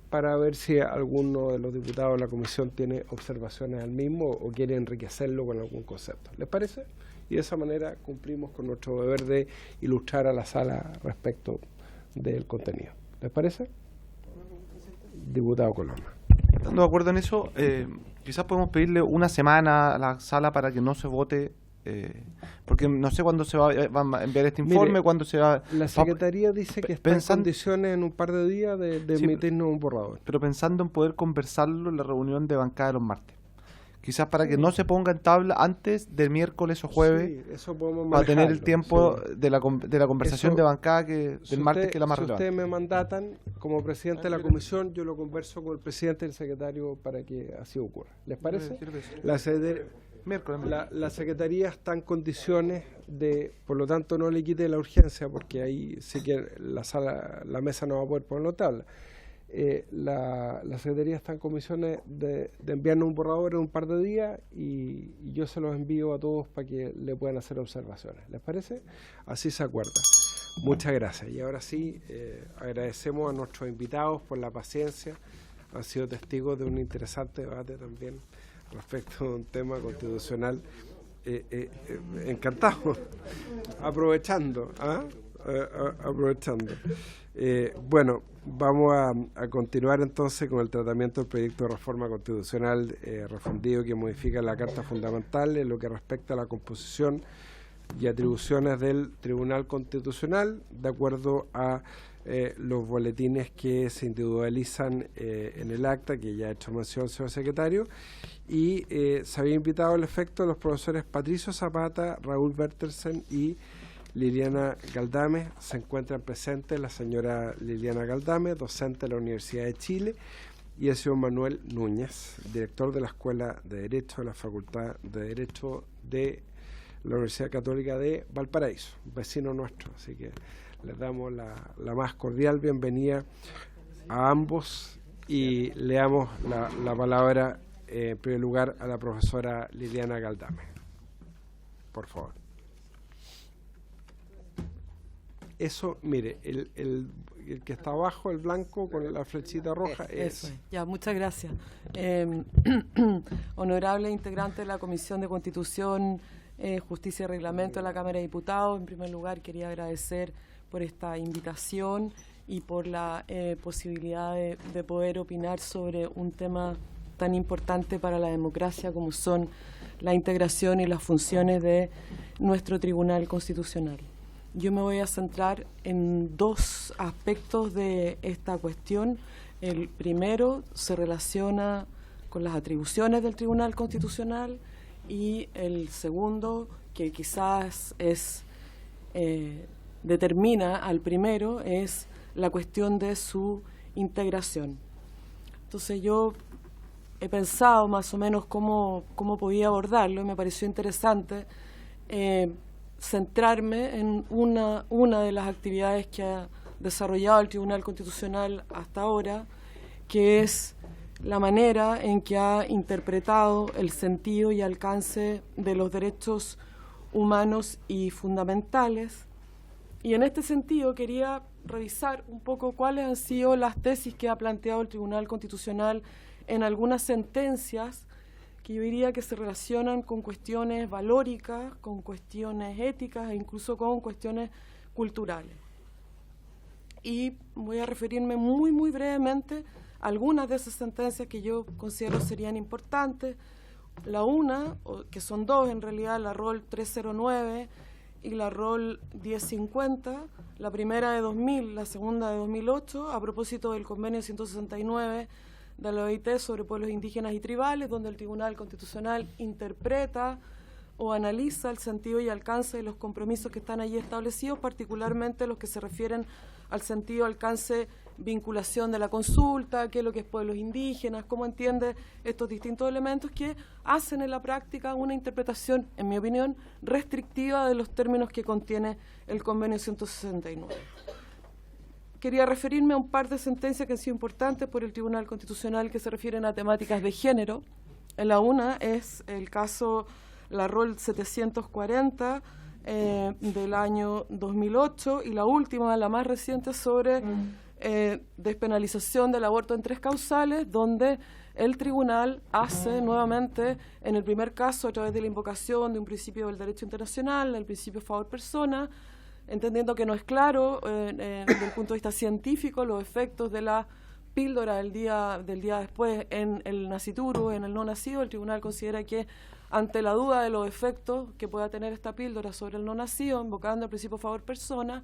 para ver si alguno de los diputados de la comisión tiene observaciones al mismo o quiere enriquecerlo con algún concepto. ¿Les parece? Y de esa manera cumplimos con nuestro deber de ilustrar a la sala respecto del contenido. ¿Les parece? Diputado Coloma. Estando de acuerdo en eso, quizás podemos pedirle una semana a la sala para que no se vote, porque no sé cuándo se va a enviar este informe. Mire, cuándo se va. La Secretaría dice que está en condiciones en un par de días de emitirnos un borrador. Pero pensando en poder conversarlo en la reunión de bancada de los martes. Quizás para que no se ponga en tabla antes del miércoles o jueves, sí, eso podemos para tener el tiempo sí, de la conversación eso, de bancada del martes, que es la más relevante. Si ustedes me mandatan como presidente de la comisión, yo lo converso con el presidente y el secretario para que así ocurra. ¿Les parece? La Secretaría está en condiciones de, por lo tanto, no le quite la urgencia, porque ahí sí que la mesa no va a poder ponerlo tabla. La Secretaría está en condiciones de enviarnos un borrador en un par de días y yo se los envío a todos para que le puedan hacer observaciones. ¿Les parece? Así se acuerda. Muchas gracias. Y ahora sí, agradecemos a nuestros invitados por la paciencia. Han sido testigos de un interesante debate también respecto a un tema constitucional. Encantado. Aprovechando. Bueno, vamos a continuar entonces con el tratamiento del proyecto de reforma constitucional refundido que modifica la Carta Fundamental en lo que respecta a la composición y atribuciones del Tribunal Constitucional, de acuerdo a los boletines que se individualizan en el acta, que ya ha hecho mención el señor secretario, y se había invitado al efecto a los profesores Patricio Zapata, Raúl Bertelsen y Liliana Galdame. Se encuentran presentes la señora Liliana Galdame, docente de la Universidad de Chile, y el señor Manuel Núñez, director de la Escuela de Derecho de la Facultad de Derecho de la Universidad Católica de Valparaíso, vecino nuestro. Así que les damos la más cordial bienvenida a ambos y le damos la palabra en primer lugar a la profesora Liliana Galdame. Por favor. Eso, mire, el que está abajo, el blanco con la flechita roja, eso es. Ya, muchas gracias. Honorable integrante de la Comisión de Constitución, Justicia y Reglamento de la Cámara de Diputados, en primer lugar quería agradecer por esta invitación y por la posibilidad de poder opinar sobre un tema tan importante para la democracia como son la integración y las funciones de nuestro Tribunal Constitucional. Yo me voy a centrar en dos aspectos de esta cuestión. El primero se relaciona con las atribuciones del Tribunal Constitucional y el segundo, que quizás determina al primero, es la cuestión de su integración. Entonces yo he pensado más o menos cómo podía abordarlo y me pareció interesante centrarme en una de las actividades que ha desarrollado el Tribunal Constitucional hasta ahora, que es la manera en que ha interpretado el sentido y alcance de los derechos humanos y fundamentales. Y en este sentido quería revisar un poco cuáles han sido las tesis que ha planteado el Tribunal Constitucional en algunas sentencias que yo diría que se relacionan con cuestiones valóricas, con cuestiones éticas e incluso con cuestiones culturales. Y voy a referirme muy brevemente a algunas de esas sentencias que yo considero serían importantes. La una, que son dos en realidad, la ROL 309 y la ROL 1050, la primera de 2000, la segunda de 2008, a propósito del convenio 169 de la OIT sobre pueblos indígenas y tribales, donde el Tribunal Constitucional interpreta o analiza el sentido y alcance de los compromisos que están allí establecidos, particularmente los que se refieren al sentido, alcance, vinculación de la consulta, qué es lo que es pueblos indígenas, cómo entiende estos distintos elementos que hacen en la práctica una interpretación, en mi opinión, restrictiva de los términos que contiene el convenio 169. Quería referirme a un par de sentencias que han sido importantes por el Tribunal Constitucional que se refieren a temáticas de género. La una es el caso, la ROL 740 del año 2008 y la última, la más reciente, sobre despenalización del aborto en 3 causales, donde el tribunal hace nuevamente, en el primer caso, a través de la invocación de un principio del derecho internacional, el principio favor persona, entendiendo que no es claro desde el punto de vista científico los efectos de la píldora del día después en el nascituro, en el no nacido. El tribunal considera que ante la duda de los efectos que pueda tener esta píldora sobre el no nacido, invocando el principio favor persona,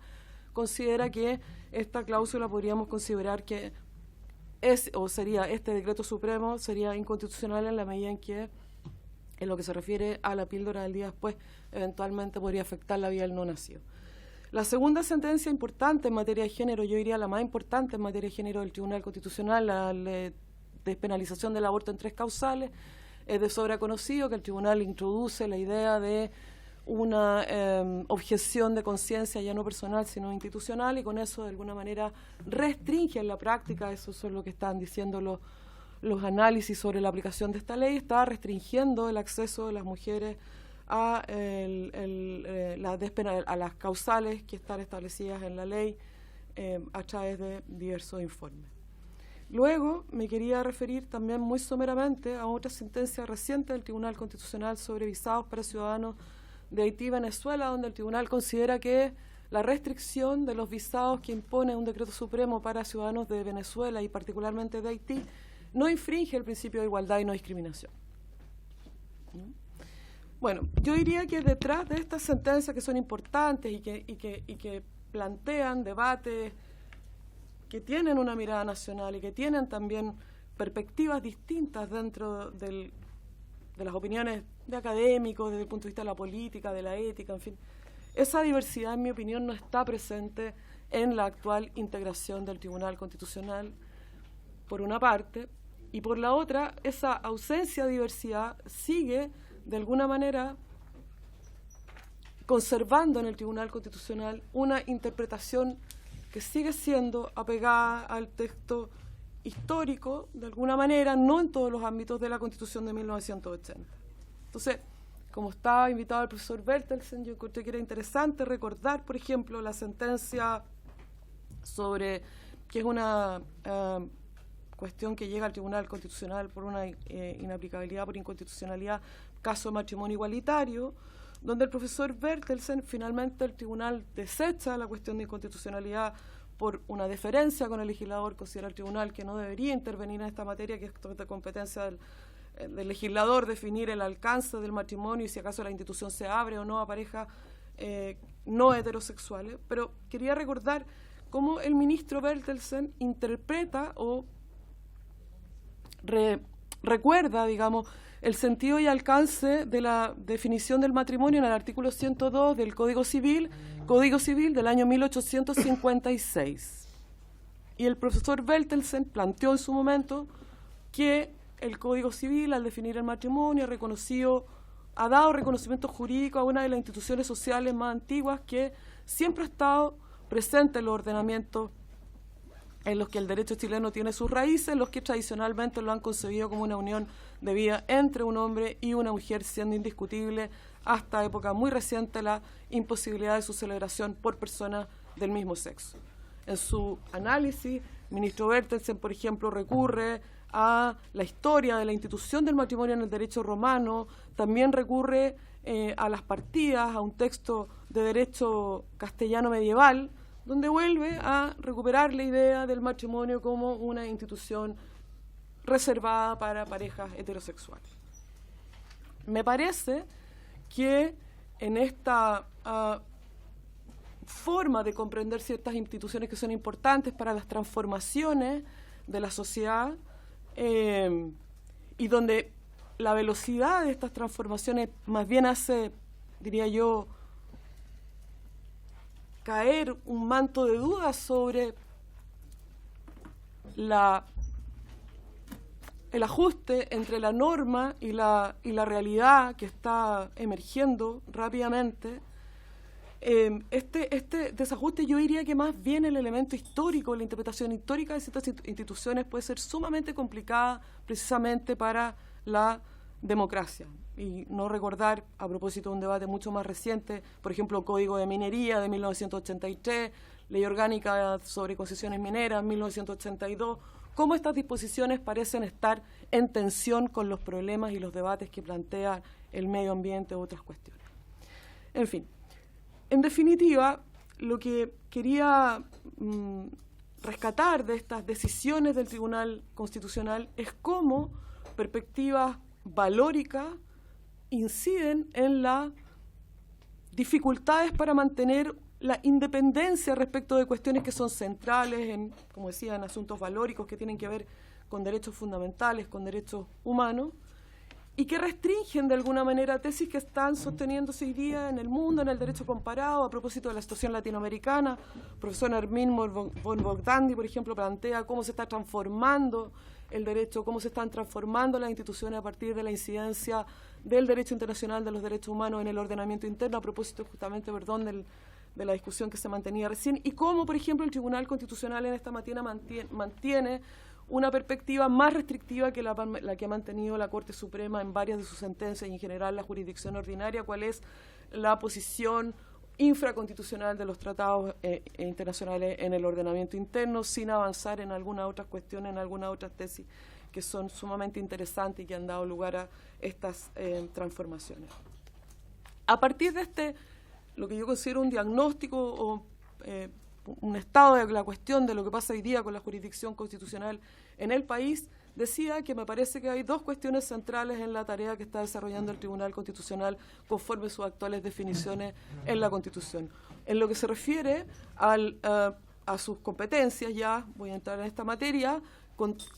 considera que esta cláusula podríamos considerar que este decreto supremo sería inconstitucional en la medida en que, en lo que se refiere a la píldora del día después, eventualmente podría afectar la vida del no nacido. La segunda sentencia importante en materia de género, yo diría la más importante en materia de género del Tribunal Constitucional, la despenalización del aborto en 3 causales, es de sobra conocido que el tribunal introduce la idea de una objeción de conciencia ya no personal sino institucional, y con eso de alguna manera restringe en la práctica, eso es lo que están diciendo los análisis sobre la aplicación de esta ley, está restringiendo el acceso de las mujeres a las causales que están establecidas en la ley a través de diversos informes. Luego me quería referir también muy someramente a otra sentencia reciente del Tribunal Constitucional sobre visados para ciudadanos de Haití y Venezuela, donde el tribunal considera que la restricción de los visados que impone un decreto supremo para ciudadanos de Venezuela y particularmente de Haití no infringe el principio de igualdad y no discriminación. Bueno, yo diría que detrás de estas sentencias que son importantes y que plantean debates que tienen una mirada nacional y que tienen también perspectivas distintas dentro de las opiniones de académicos, desde el punto de vista de la política, de la ética, en fin. Esa diversidad, en mi opinión, no está presente en la actual integración del Tribunal Constitucional, por una parte, y por la otra, esa ausencia de diversidad sigue, de alguna manera, conservando en el Tribunal Constitucional una interpretación que sigue siendo apegada al texto histórico, de alguna manera, no en todos los ámbitos de la Constitución de 1980. Entonces, como estaba invitado el profesor Bertelsen, yo encontré que era interesante recordar, por ejemplo, la sentencia sobre, que es una cuestión que llega al Tribunal Constitucional por una inaplicabilidad, por inconstitucionalidad, caso de matrimonio igualitario, donde el profesor Bertelsen, finalmente el tribunal desecha la cuestión de inconstitucionalidad por una deferencia con el legislador, considera el tribunal que no debería intervenir en esta materia, que es de competencia del legislador definir el alcance del matrimonio y si acaso la institución se abre o no a parejas no heterosexuales. Pero quería recordar cómo el ministro Bertelsen interpreta o recuerda, digamos, el sentido y alcance de la definición del matrimonio en el artículo 102 del Código Civil del año 1856. Y el profesor Bertelsen planteó en su momento que el Código Civil, al definir el matrimonio, ha dado reconocimiento jurídico a una de las instituciones sociales más antiguas que siempre ha estado presente en los ordenamientos en los que el derecho chileno tiene sus raíces, los que tradicionalmente lo han concebido como una unión de vida entre un hombre y una mujer, siendo indiscutible hasta época muy reciente la imposibilidad de su celebración por personas del mismo sexo. En su análisis, el ministro Bertelsen, por ejemplo, recurre a la historia de la institución del matrimonio en el derecho romano, también recurre a las partidas, a un texto de derecho castellano medieval, donde vuelve a recuperar la idea del matrimonio como una institución reservada para parejas heterosexuales. Me parece que en esta forma de comprender ciertas instituciones que son importantes para las transformaciones de la sociedad, y donde la velocidad de estas transformaciones más bien hace, diría yo, caer un manto de dudas sobre el ajuste entre la norma y la realidad que está emergiendo rápidamente. Este desajuste, yo diría que más bien el elemento histórico, la interpretación histórica de ciertas instituciones puede ser sumamente complicada precisamente para la democracia. Y no recordar, a propósito de un debate mucho más reciente, por ejemplo, Código de Minería de 1983, Ley Orgánica sobre Concesiones Mineras 1982, cómo estas disposiciones parecen estar en tensión con los problemas y los debates que plantea el medio ambiente u otras cuestiones. En fin. En definitiva, lo que quería rescatar de estas decisiones del Tribunal Constitucional es cómo perspectivas valóricas inciden en las dificultades para mantener la independencia respecto de cuestiones que son centrales, como decía, en asuntos valóricos que tienen que ver con derechos fundamentales, con derechos humanos, y que restringen de alguna manera tesis que están sosteniéndose hoy día en el mundo, en el derecho comparado, a propósito de la situación latinoamericana. El profesor Armin von Bogdandi, por ejemplo, plantea cómo se está transformando el derecho, cómo se están transformando las instituciones a partir de la incidencia del derecho internacional de los derechos humanos en el ordenamiento interno, a propósito justamente, de la discusión que se mantenía recién, y cómo, por ejemplo, el Tribunal Constitucional en esta materia mantiene una perspectiva más restrictiva que la que ha mantenido la Corte Suprema en varias de sus sentencias y en general la jurisdicción ordinaria, cuál es la posición infraconstitucional de los tratados internacionales en el ordenamiento interno, sin avanzar en algunas otras cuestiones, en algunas otras tesis que son sumamente interesantes y que han dado lugar a estas transformaciones. A partir de lo que yo considero un diagnóstico o un estado de la cuestión de lo que pasa hoy día con la jurisdicción constitucional en el país, decía que me parece que hay dos cuestiones centrales en la tarea que está desarrollando el Tribunal Constitucional conforme a sus actuales definiciones en la Constitución. En lo que se refiere a sus competencias, ya voy a entrar en esta materia,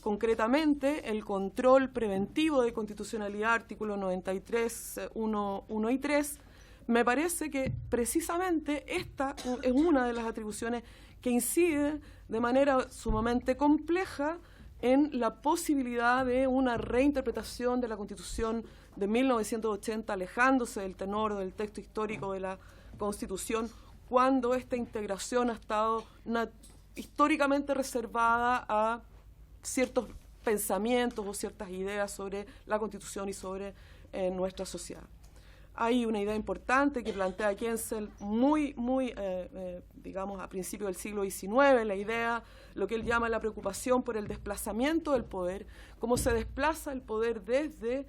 concretamente el control preventivo de constitucionalidad, artículo 93, 1 y 3, me parece que precisamente esta es una de las atribuciones que incide de manera sumamente compleja en la posibilidad de una reinterpretación de la Constitución de 1980, alejándose del tenor o del texto histórico de la Constitución, cuando esta integración ha estado históricamente reservada a ciertos pensamientos o ciertas ideas sobre la Constitución y sobre nuestra sociedad. Hay una idea importante que plantea Kienzl digamos, a principios del siglo XIX, la idea, lo que él llama la preocupación por el desplazamiento del poder, cómo se desplaza el poder desde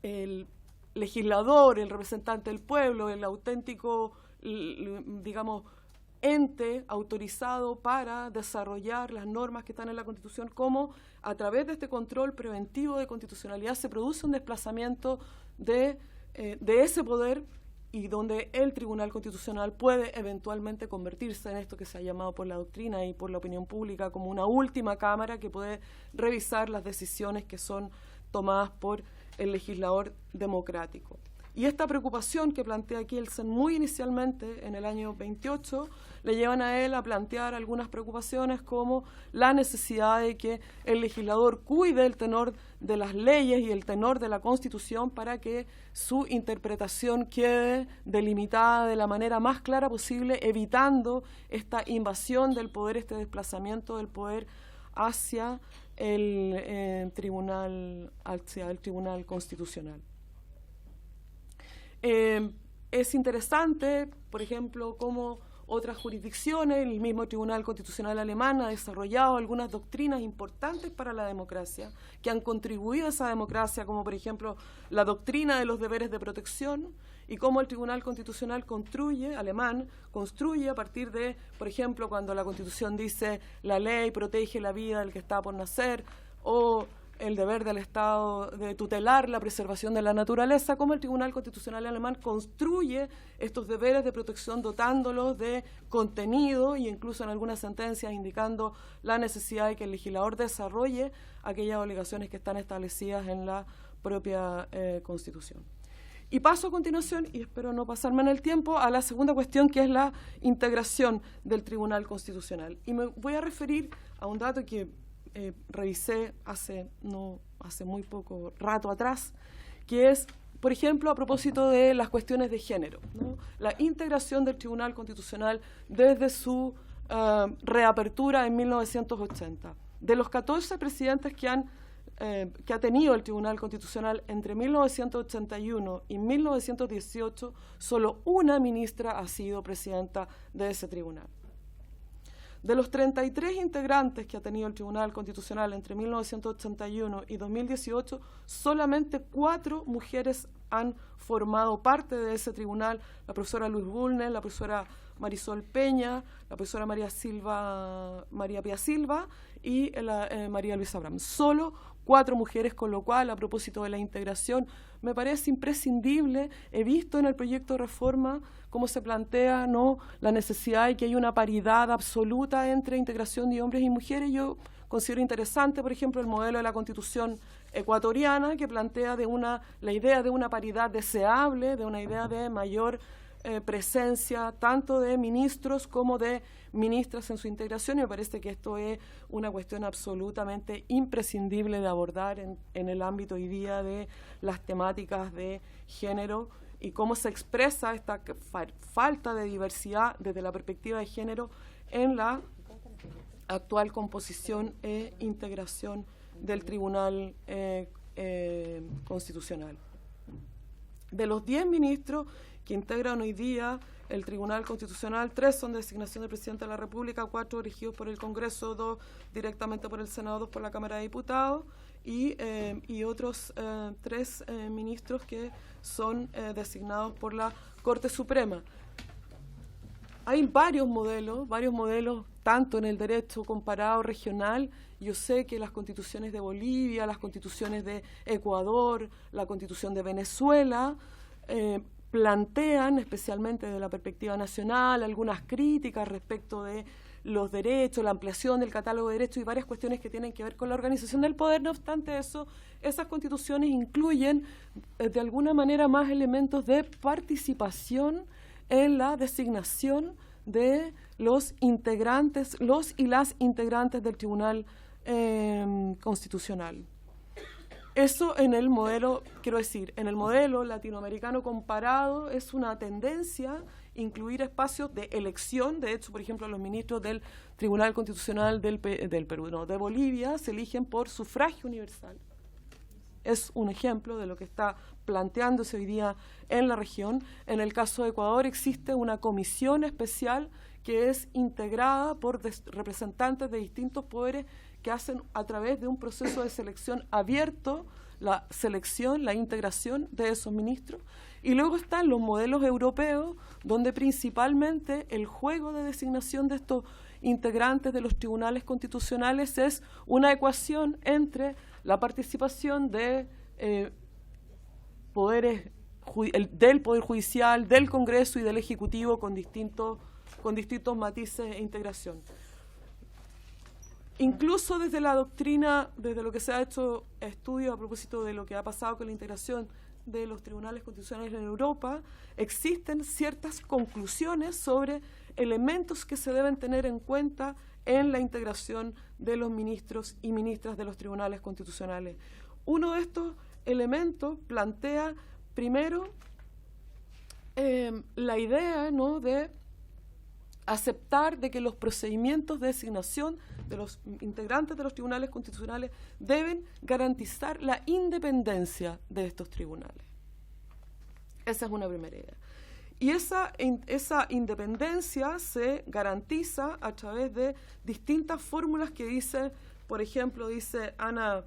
el legislador, el representante del pueblo, el auténtico, digamos, ente autorizado para desarrollar las normas que están en la Constitución, cómo a través de este control preventivo de constitucionalidad se produce un desplazamiento de ese poder y donde el Tribunal Constitucional puede eventualmente convertirse en esto que se ha llamado por la doctrina y por la opinión pública como una última cámara que puede revisar las decisiones que son tomadas por el legislador democrático. Y esta preocupación que plantea Kielsen muy inicialmente, en el año 28, le llevan a él a plantear algunas preocupaciones como la necesidad de que el legislador cuide el tenor de las leyes y el tenor de la Constitución para que su interpretación quede delimitada de la manera más clara posible, evitando esta invasión del poder, este desplazamiento del poder hacia el tribunal constitucional. Es interesante, por ejemplo, cómo otras jurisdicciones, el mismo Tribunal Constitucional alemán ha desarrollado algunas doctrinas importantes para la democracia, que han contribuido a esa democracia, como por ejemplo la doctrina de los deberes de protección, y cómo el Tribunal Constitucional alemán construye a partir de, por ejemplo, cuando la Constitución dice la ley protege la vida del que está por nacer, o el deber del Estado de tutelar la preservación de la naturaleza, como el Tribunal Constitucional alemán construye estos deberes de protección dotándolos de contenido e incluso en algunas sentencias indicando la necesidad de que el legislador desarrolle aquellas obligaciones que están establecidas en la propia Constitución. Y paso a continuación, y espero no pasarme en el tiempo, a la segunda cuestión, que es la integración del Tribunal Constitucional. Y me voy a referir a un dato que revisé hace muy poco rato atrás, que es, por ejemplo, a propósito de las cuestiones de género, ¿no? La integración del Tribunal Constitucional desde su reapertura en 1980. De los 14 presidentes que ha tenido el Tribunal Constitucional entre 1981 y 1918, solo una ministra ha sido presidenta de ese tribunal. De los 33 integrantes que ha tenido el Tribunal Constitucional entre 1981 y 2018, solamente 4 mujeres han formado parte de ese tribunal: la profesora Luz Bulnes, la profesora Marisol Peña, la profesora María Pía Silva y María Luisa Abrams. Solo 4 mujeres, con lo cual, a propósito de la integración, me parece imprescindible. He visto en el proyecto de reforma cómo se plantea, ¿no?, la necesidad de que haya una paridad absoluta entre integración de hombres y mujeres. Yo considero interesante, por ejemplo, el modelo de la Constitución ecuatoriana, que plantea la idea de una paridad deseable, de una idea de mayor presencia tanto de ministros como de ministras en su integración, y me parece que esto es una cuestión absolutamente imprescindible de abordar en el ámbito hoy día de las temáticas de género y cómo se expresa esta falta de diversidad desde la perspectiva de género en la actual composición e integración del Tribunal Constitucional. De los 10 ministros que integran hoy día el Tribunal Constitucional, 3 son de designación del Presidente de la República, 4 elegidos por el Congreso, 2 directamente por el Senado, 2 por la Cámara de Diputados, y otros 3 ministros que son designados por la Corte Suprema. Hay varios modelos, tanto en el derecho comparado regional. Yo sé que las constituciones de Bolivia, las constituciones de Ecuador, la constitución de Venezuela, plantean, especialmente desde la perspectiva nacional, algunas críticas respecto de los derechos, la ampliación del catálogo de derechos y varias cuestiones que tienen que ver con la organización del poder. No obstante eso, esas constituciones incluyen de alguna manera más elementos de participación en la designación de los integrantes, los y las integrantes del Tribunal Constitucional. Eso en el modelo, en el modelo latinoamericano comparado es una tendencia incluir espacios de elección. De hecho, por ejemplo, los ministros del Tribunal Constitucional de Bolivia se eligen por sufragio universal. Es un ejemplo de lo que está planteándose hoy día en la región. En el caso de Ecuador existe una comisión especial que es integrada por representantes de distintos poderes que hacen a través de un proceso de selección abierto la selección, la integración de esos ministros. Y luego están los modelos europeos, donde principalmente el juego de designación de estos integrantes de los tribunales constitucionales es una ecuación entre la participación de del Poder Judicial, del Congreso y del Ejecutivo con distintos matices e integración. Incluso desde la doctrina, desde lo que se ha hecho estudios a propósito de lo que ha pasado con la integración de los tribunales constitucionales en Europa existen ciertas conclusiones sobre elementos que se deben tener en cuenta en la integración de los ministros y ministras de los tribunales constitucionales. Uno de estos elementos plantea primero la idea, ¿no?, de aceptar de que los procedimientos de designación de los integrantes de los tribunales constitucionales deben garantizar la independencia de estos tribunales. Esa es una primera idea. Y esa independencia se garantiza a través de distintas fórmulas que dice, por ejemplo, dice Anna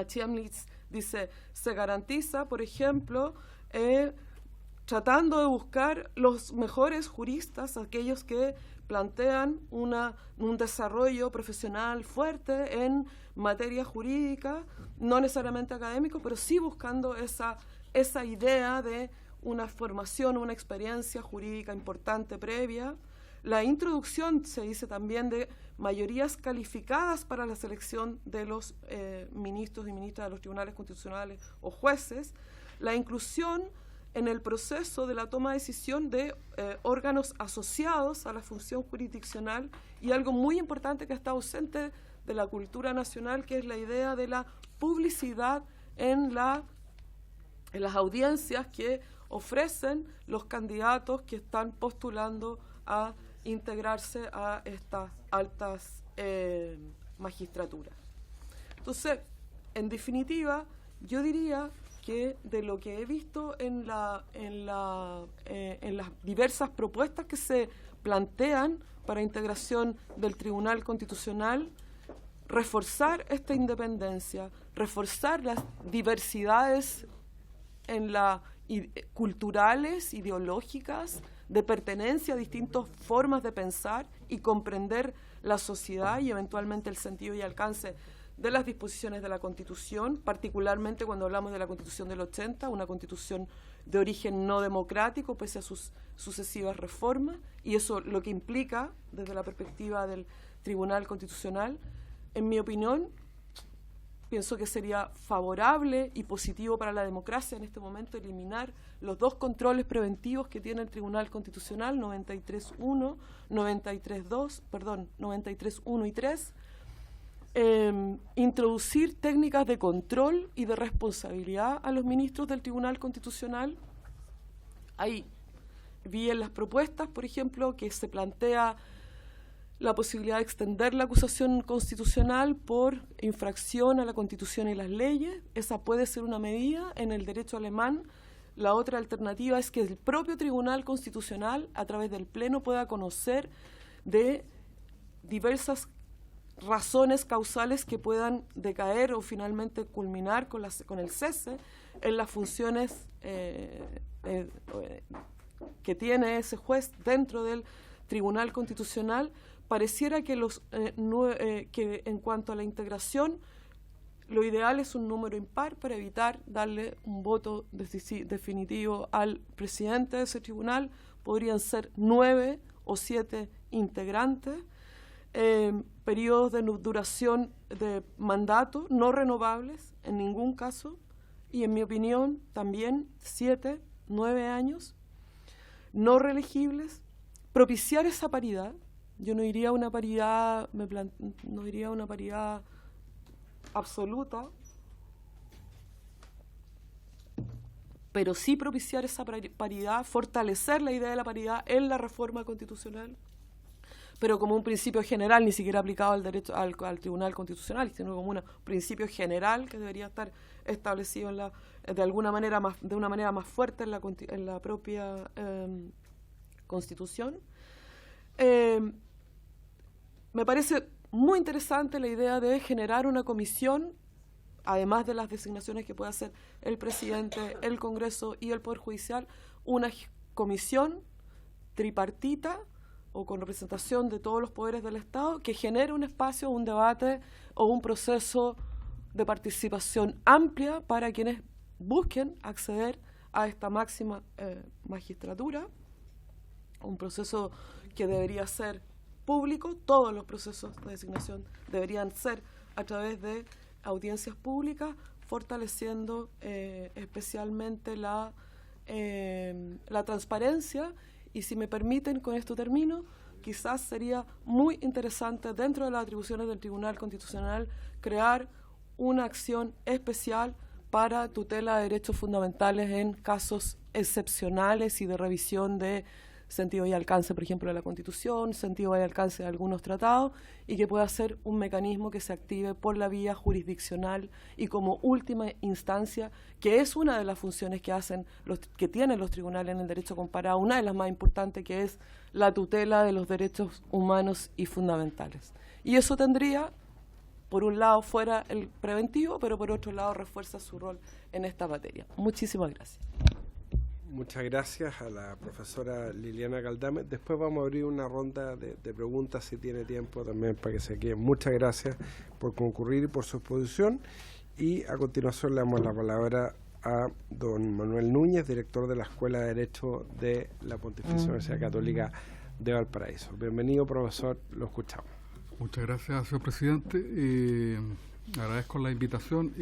Chemnitz, dice, se garantiza, por ejemplo, tratando de buscar los mejores juristas, aquellos que plantean un desarrollo profesional fuerte en materia jurídica, no necesariamente académico, pero sí buscando esa idea de una formación, una experiencia jurídica importante previa. La introducción, se dice también, de mayorías calificadas para la selección de los ministros y ministras de los tribunales constitucionales o jueces. La inclusión en el proceso de la toma de decisión de órganos asociados a la función jurisdiccional, y algo muy importante que está ausente de la cultura nacional, que es la idea de la publicidad en las audiencias que ofrecen los candidatos que están postulando a integrarse a estas altas magistraturas. Entonces, en definitiva, yo diría que de lo que he visto en las diversas propuestas que se plantean para integración del Tribunal Constitucional, reforzar esta independencia, reforzar las diversidades culturales, ideológicas, de pertenencia a distintas formas de pensar y comprender la sociedad y eventualmente el sentido y alcance de las disposiciones de la Constitución, particularmente cuando hablamos de la Constitución del 80, una Constitución de origen no democrático, pese a sus sucesivas reformas, y eso lo que implica, desde la perspectiva del Tribunal Constitucional, en mi opinión, pienso que sería favorable y positivo para la democracia en este momento eliminar los dos controles preventivos que tiene el Tribunal Constitucional, 93.1, 93.1 y 3, introducir técnicas de control y de responsabilidad a los ministros del Tribunal Constitucional. Ahí vi en las propuestas, por ejemplo, que se plantea la posibilidad de extender la acusación constitucional por infracción a la Constitución y las leyes. Esa puede ser una medida en el derecho alemán. La otra alternativa es que el propio Tribunal Constitucional, a través del Pleno, pueda conocer de diversas razones causales que puedan decaer o finalmente culminar con el cese en las funciones que tiene ese juez dentro del Tribunal Constitucional. Pareciera que que en cuanto a la integración, lo ideal es un número impar para evitar darle un voto definitivo al presidente de ese tribunal. Podrían ser 9 o 7 integrantes, periodos de duración de mandato no renovables en ningún caso, y en mi opinión también 7, 9 años, no reelegibles, propiciar esa paridad. Yo no iría a una paridad, no iría a una paridad absoluta, pero sí propiciar esa paridad, fortalecer la idea de la paridad en la reforma constitucional, pero como un principio general, ni siquiera aplicado al derecho al Tribunal Constitucional, sino como un principio general que debería estar establecido de una manera más fuerte en la propia Constitución. Me parece muy interesante la idea de generar una comisión, además de las designaciones que puede hacer el presidente, el Congreso y el Poder Judicial, una comisión tripartita o con representación de todos los poderes del Estado que genere un espacio, un debate o un proceso de participación amplia para quienes busquen acceder a esta máxima magistratura, un proceso que debería ser público. Todos los procesos de designación deberían ser a través de audiencias públicas, fortaleciendo especialmente la transparencia, y si me permiten, con esto termino, quizás sería muy interesante dentro de las atribuciones del Tribunal Constitucional crear una acción especial para tutela de derechos fundamentales en casos excepcionales y de revisión de sentido y alcance, por ejemplo, de la Constitución, sentido y alcance de algunos tratados, y que pueda ser un mecanismo que se active por la vía jurisdiccional y como última instancia, que es una de las funciones que tienen los tribunales en el derecho comparado, una de las más importantes, que es la tutela de los derechos humanos y fundamentales. Y eso tendría, por un lado, fuera el preventivo, pero por otro lado refuerza su rol en esta materia. Muchísimas gracias. Muchas gracias a la profesora Liliana Galdame. Después vamos a abrir una ronda de preguntas, si tiene tiempo también, para que se queden. Muchas gracias por concurrir y por su exposición. Y a continuación le damos la palabra a don Manuel Núñez, director de la Escuela de Derecho de la Pontificia Universidad Católica de Valparaíso. Bienvenido, profesor, lo escuchamos. Muchas gracias, señor presidente. Agradezco la invitación.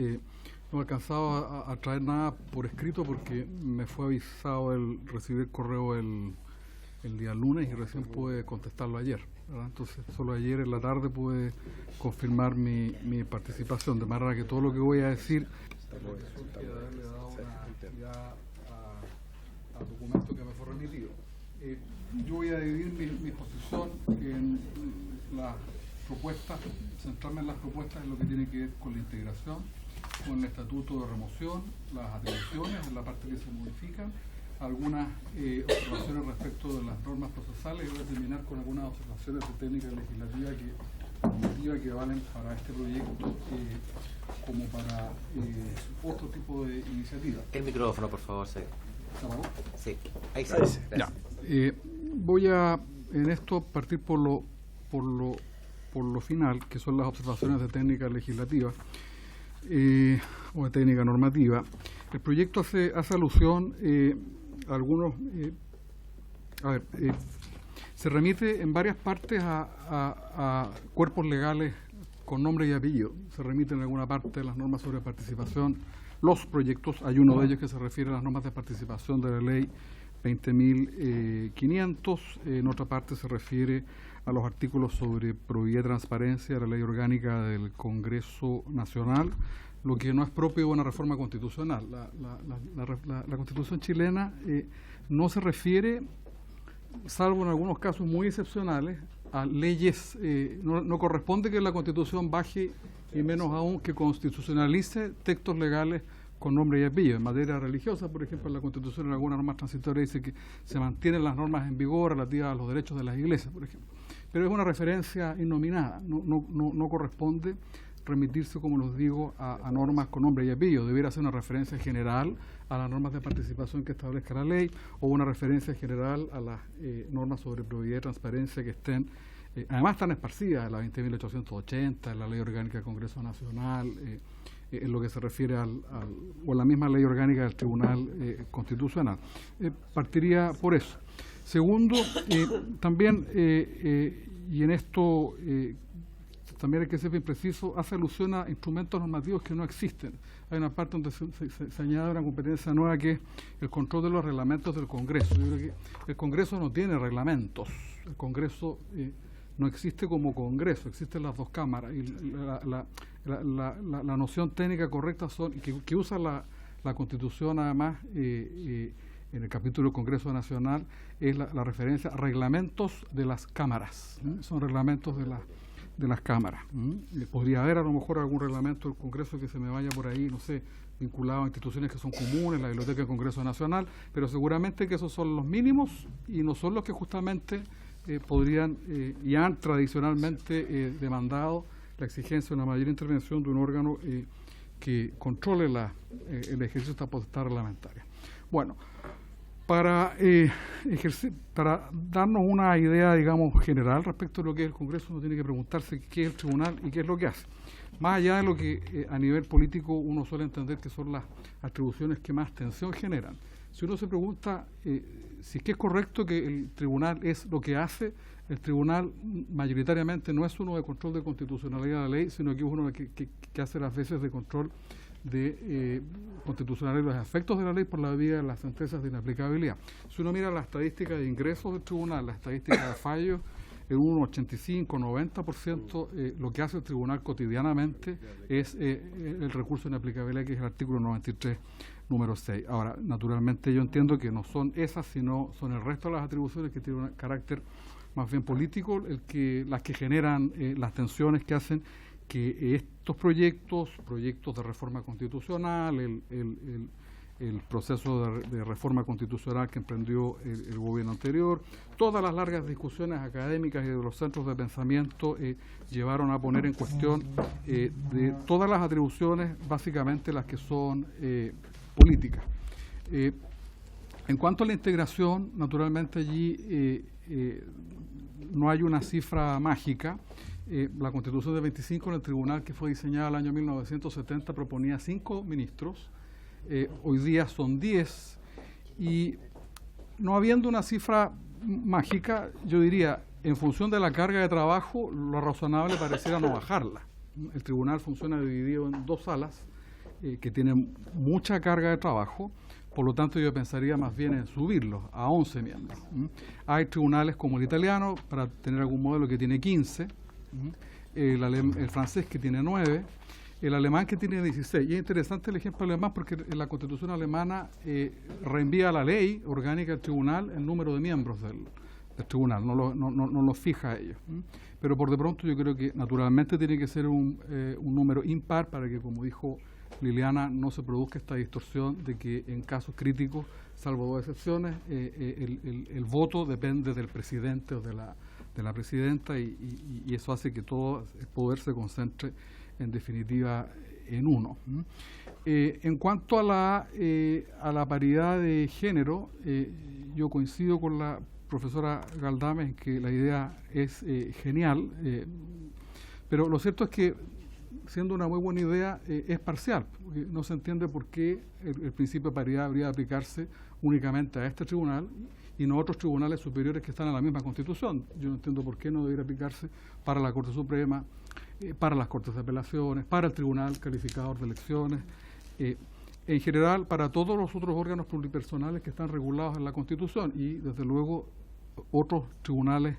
No he alcanzado a traer nada por escrito porque me fue avisado recibir el correo el día lunes y recién pude contestarlo ayer, ¿verdad? Entonces, solo ayer en la tarde pude confirmar mi participación, de manera que todo lo que voy a decir queda darle dado una actividad al documento que me fue remitido. Yo voy a dividir mi posición en las propuestas, centrarme en las propuestas en lo que tiene que ver con la integración, con el estatuto de remoción, las atribuciones, en la parte que se modifican, algunas observaciones respecto de las normas procesales, y voy a terminar con algunas observaciones de técnica legislativa que valen para este proyecto como para otro tipo de iniciativas. El micrófono, por favor, sí. ¿Se apagó? Sí, ahí sí. Ya. Voy a, en esto, partir por lo final, que son las observaciones de técnica legislativa. O de técnica normativa. El proyecto hace alusión a algunos... se remite en varias partes a cuerpos legales con nombre y apellido. Se remite en alguna parte a las normas sobre participación. Los proyectos, hay uno de ellos que se refiere a las normas de participación de la ley 20.500. En otra parte se refiere a los artículos sobre probidad y transparencia de la ley orgánica del Congreso Nacional, lo que no es propio de una reforma constitucional. La Constitución chilena no se refiere, salvo en algunos casos muy excepcionales, a leyes. No corresponde que la Constitución baje, y menos aún que constitucionalice textos legales con nombre y apellido. En materia religiosa, por ejemplo, en la Constitución, en algunas normas transitorias dice que se mantienen las normas en vigor relativas a los derechos de las iglesias, por ejemplo. Pero es una referencia innominada, no corresponde remitirse, como los digo, a normas con nombre y apellido. Debiera ser una referencia general a las normas de participación que establezca la ley, o una referencia general a las normas sobre probidad y transparencia que estén, además están esparcidas en la 20.880, en la ley orgánica del Congreso Nacional, en lo que se refiere o la misma ley orgánica del Tribunal Constitucional. Partiría por eso. Segundo, también, y en esto también hay que ser bien preciso, hace alusión a instrumentos normativos que no existen. Hay una parte donde se añade una competencia nueva, que es el control de los reglamentos del Congreso. Yo creo que el Congreso no tiene reglamentos. El Congreso no existe como Congreso, existen las dos cámaras. Y la noción técnica correcta que usa la Constitución, además, en el capítulo del Congreso Nacional, es la referencia a reglamentos de las cámaras. Son reglamentos de las cámaras. Podría haber a lo mejor algún reglamento del Congreso que se me vaya por ahí, no sé, vinculado a instituciones que son comunes, la Biblioteca del Congreso Nacional, pero seguramente que esos son los mínimos y no son los que justamente podrían y han tradicionalmente demandado la exigencia de una mayor intervención de un órgano que controle el ejercicio de esta potestad reglamentaria. Bueno, para darnos una idea, digamos, general respecto a lo que es el Congreso, uno tiene que preguntarse qué es el tribunal y qué es lo que hace. Más allá de lo que a nivel político uno suele entender que son las atribuciones que más tensión generan. Si uno se pregunta si es que es correcto que el tribunal es lo que hace, el tribunal mayoritariamente no es uno de control de constitucionalidad de la ley, sino que es uno que hace las veces de control constitucionales y los efectos de la ley por la vía de las sentencias de inaplicabilidad. Si uno mira la estadística de ingresos del tribunal, la estadística de fallos, en un 85-90% lo que hace el tribunal cotidianamente es el recurso de inaplicabilidad, que es el artículo 93, número 6. Ahora, naturalmente yo entiendo que no son esas, sino son el resto de las atribuciones que tienen un carácter más bien político, las que generan las tensiones que hacen que estos proyectos de reforma constitucional, el proceso de reforma constitucional que emprendió el gobierno anterior, todas las largas discusiones académicas y de los centros de pensamiento llevaron a poner en cuestión de todas las atribuciones, básicamente las que son políticas. En cuanto a la integración, naturalmente allí no hay una cifra mágica. La Constitución de 25 en el tribunal, que fue diseñada el año 1970, proponía 5 ministros. Hoy día son 10, y no habiendo una cifra mágica, yo diría, en función de la carga de trabajo, lo razonable pareciera no bajarla. El tribunal funciona dividido en 2 salas que tienen mucha carga de trabajo, por lo tanto yo pensaría más bien en subirlos a 11 miembros. Hay tribunales como el italiano, para tener algún modelo, que tiene 15, el francés, que tiene 9, el alemán, que tiene 16. Y es interesante el ejemplo alemán porque en la Constitución alemana reenvía a la ley orgánica del tribunal el número de miembros del tribunal, no lo fija a ellos. Pero por de pronto yo creo que naturalmente tiene que ser un número impar para que, como dijo Liliana, no se produzca esta distorsión de que en casos críticos, salvo 2 excepciones, el voto depende del presidente o de la presidenta, y eso hace que todo el poder se concentre en definitiva en uno. En cuanto a la paridad de género, yo coincido con la profesora Galdames en que la idea es genial, pero lo cierto es que, siendo una muy buena idea, es parcial, porque no se entiende por qué el principio de paridad habría de aplicarse únicamente a este tribunal y no a otros tribunales superiores que están en la misma Constitución. Yo no entiendo por qué no debería aplicarse para la Corte Suprema, para las Cortes de Apelaciones, para el Tribunal Calificador de Elecciones, en general para todos los otros órganos pluripersonales que están regulados en la Constitución, y desde luego otros tribunales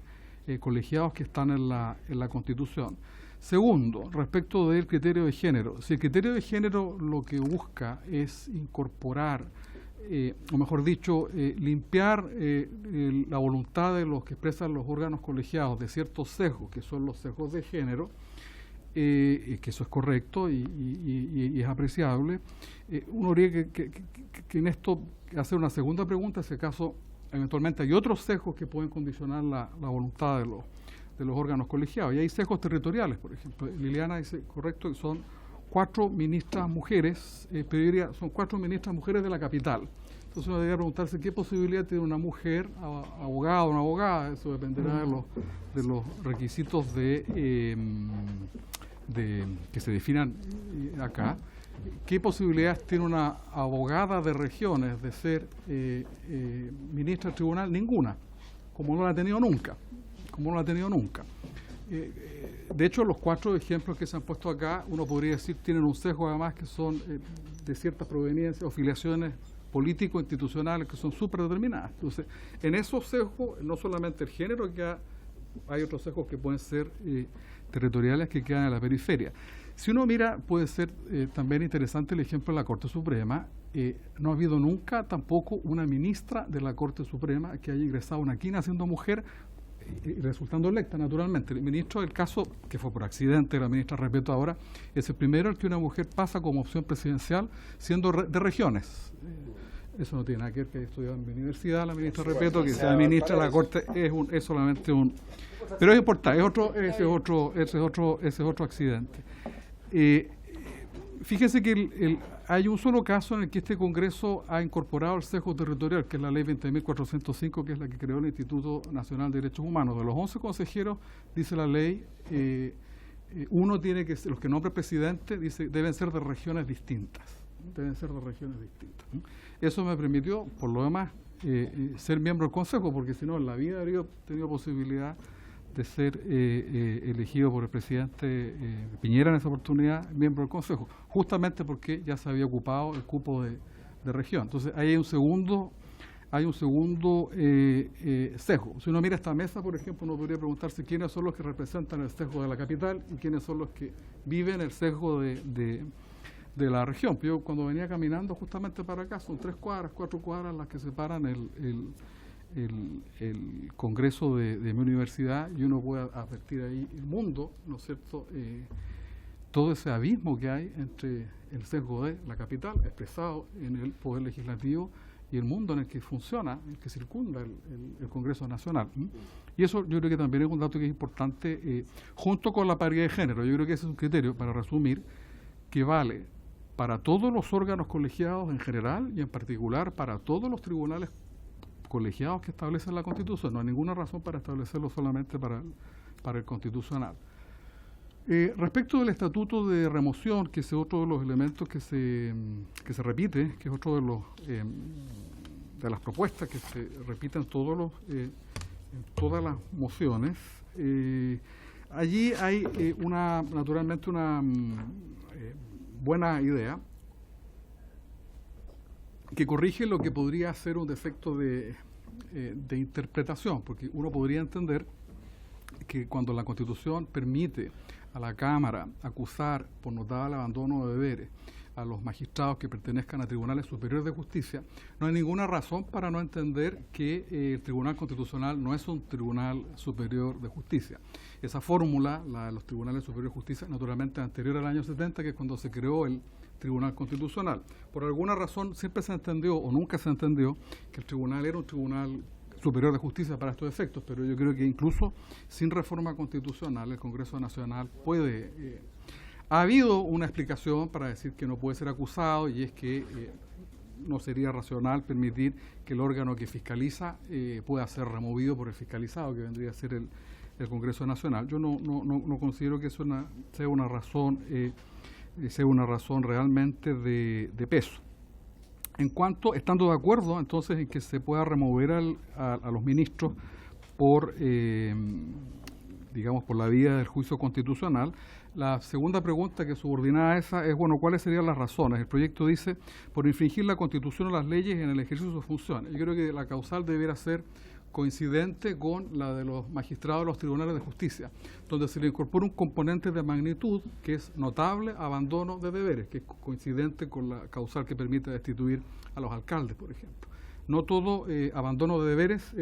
colegiados que están en la Constitución. Segundo, respecto del criterio de género, si el criterio de género lo que busca es incorporar, o mejor dicho, limpiar la voluntad de los que expresan los órganos colegiados de ciertos sesgos, que son los sesgos de género, que eso es correcto y es apreciable, uno habría que en esto hacer una segunda pregunta, si acaso eventualmente hay otros sesgos que pueden condicionar la voluntad de los órganos colegiados. Y hay sesgos territoriales, por ejemplo. Liliana dice, correcto, que son 4 ministras mujeres, pero yo diría, son 4 ministras mujeres de la capital. Entonces uno debería preguntarse qué posibilidad tiene una mujer, abogada o una abogada, eso dependerá de los requisitos que se definan acá. ¿Qué posibilidades tiene una abogada de regiones de ser ministra del tribunal? Ninguna, como no la ha tenido nunca. De hecho, los 4 ejemplos que se han puesto acá, uno podría decir, tienen un sesgo además que son de ciertas proveniencias o filiaciones político-institucionales que son súper determinadas. Entonces, en esos sesgos, no solamente el género, que hay otros sesgos que pueden ser territoriales que quedan en la periferia. Si uno mira, puede ser también interesante el ejemplo de la Corte Suprema. No ha habido nunca tampoco una ministra de la Corte Suprema que haya ingresado a una quina siendo mujer, resultando electa, naturalmente. El ministro del caso, que fue por accidente, la ministra Repeto ahora, es el primero al que una mujer pasa como opción presidencial siendo de regiones. Eso no tiene nada que ver que haya estudiado en mi universidad, la ministra Repeto, que sea ministra de la Corte, es solamente un... Pero es importante, ese es otro accidente. Fíjese que hay un solo caso en el que este Congreso ha incorporado el sesgo territorial, que es la ley 20.405, que es la que creó el Instituto Nacional de Derechos Humanos. De los 11 consejeros, dice la ley, uno tiene que ser, los que nombra presidente, dice, deben ser de regiones distintas. Eso me permitió, por lo demás, ser miembro del Consejo, porque si no, en la vida habría tenido posibilidad de ser elegido por el presidente Piñera en esa oportunidad, miembro del Consejo, justamente porque ya se había ocupado el cupo de región. Entonces, ahí hay un segundo sesgo. Si uno mira esta mesa, por ejemplo, uno podría preguntarse quiénes son los que representan el sesgo de la capital y quiénes son los que viven el sesgo de la región. Yo cuando venía caminando justamente para acá, son 3 cuadras, 4 cuadras las que separan el Congreso de mi universidad, y uno puede advertir ahí el mundo, ¿no es cierto?, todo ese abismo que hay entre el sesgo de la capital, expresado en el Poder Legislativo, y el mundo en el que funciona, el que circunda el Congreso Nacional. Y eso yo creo que también es un dato que es importante, junto con la paridad de género. Yo creo que ese es un criterio, para resumir, que vale para todos los órganos colegiados en general y en particular para todos los tribunales colegiados que establecen la Constitución. No hay ninguna razón para establecerlo solamente para el Constitucional. Respecto del estatuto de remoción, que es otro de los elementos que se repite, que es otro de las propuestas que se repiten en todas las mociones, allí hay naturalmente una buena idea que corrige lo que podría ser un defecto de interpretación, porque uno podría entender que cuando la Constitución permite a la Cámara acusar por notable abandono de deberes a los magistrados que pertenezcan a tribunales superiores de justicia, no hay ninguna razón para no entender que el Tribunal Constitucional no es un tribunal superior de justicia. Esa fórmula, la de los tribunales superiores de justicia, naturalmente anterior al año 70, que es cuando se creó el Tribunal Constitucional. Por alguna razón siempre se entendió, o nunca se entendió, que el tribunal era un tribunal superior de justicia para estos efectos, pero yo creo que incluso sin reforma constitucional el Congreso Nacional puede... ha habido una explicación para decir que no puede ser acusado, y es que no sería racional permitir que el órgano que fiscaliza pueda ser removido por el fiscalizado, que vendría a ser el Congreso Nacional. Yo no considero que eso sea una razón realmente de peso. En cuanto, estando de acuerdo entonces en que se pueda remover a los ministros por, digamos, por la vía del juicio constitucional, la segunda pregunta que subordinada a esa es, bueno, ¿cuáles serían las razones? El proyecto dice, por infringir la Constitución o las leyes en el ejercicio de sus funciones. Yo creo que la causal debiera ser coincidente con la de los magistrados de los tribunales de justicia, donde se le incorpora un componente de magnitud que es notable abandono de deberes, que es coincidente con la causal que permite destituir a los alcaldes, por ejemplo. No todo abandono de deberes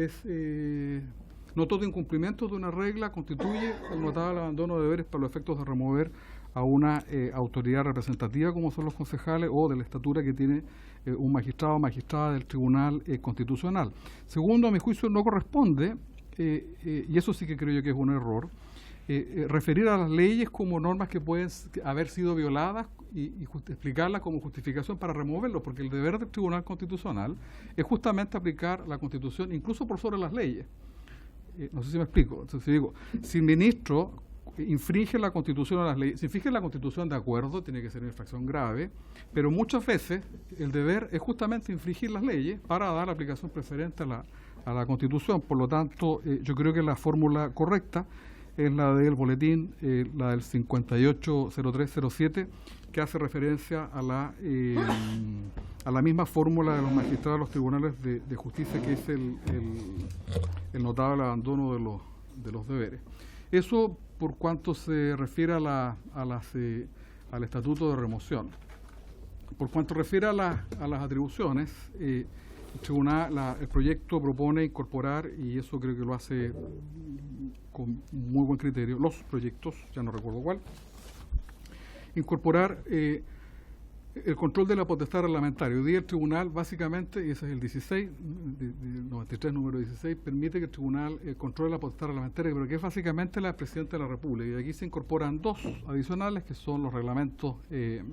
no todo incumplimiento de una regla constituye un notable abandono de deberes para los efectos de remover a una autoridad representativa como son los concejales o de la estatura que tiene un magistrado o magistrada del Tribunal Constitucional. Segundo, a mi juicio no corresponde, y eso sí que creo yo que es un error, referir a las leyes como normas que pueden haber sido violadas y explicarlas como justificación para removerlo, porque el deber del Tribunal Constitucional es justamente aplicar la Constitución incluso por sobre las leyes. No sé si me explico. Entonces, digo, si el ministro infringe la Constitución o las leyes, si infringe la Constitución, de acuerdo, tiene que ser una infracción grave, pero muchas veces el deber es justamente infringir las leyes para dar aplicación preferente a la Constitución. Por lo tanto, yo creo que la fórmula correcta es la del boletín, la del 580307, que hace referencia a la misma fórmula de los magistrados de los tribunales de justicia, que es el notable abandono de los deberes. Eso por cuanto se refiere al estatuto de remoción. Por cuanto refiere a las atribuciones, el proyecto propone incorporar, y eso creo que lo hace con muy buen criterio, los proyectos, ya no recuerdo cuál, incorporar el control de la potestad reglamentaria. Hoy día el tribunal, básicamente, y ese es el 16, el 93, número 16, permite que el tribunal controle la potestad reglamentaria, pero que es básicamente la Presidenta de la República. Y aquí se incorporan dos adicionales, que son los reglamentos del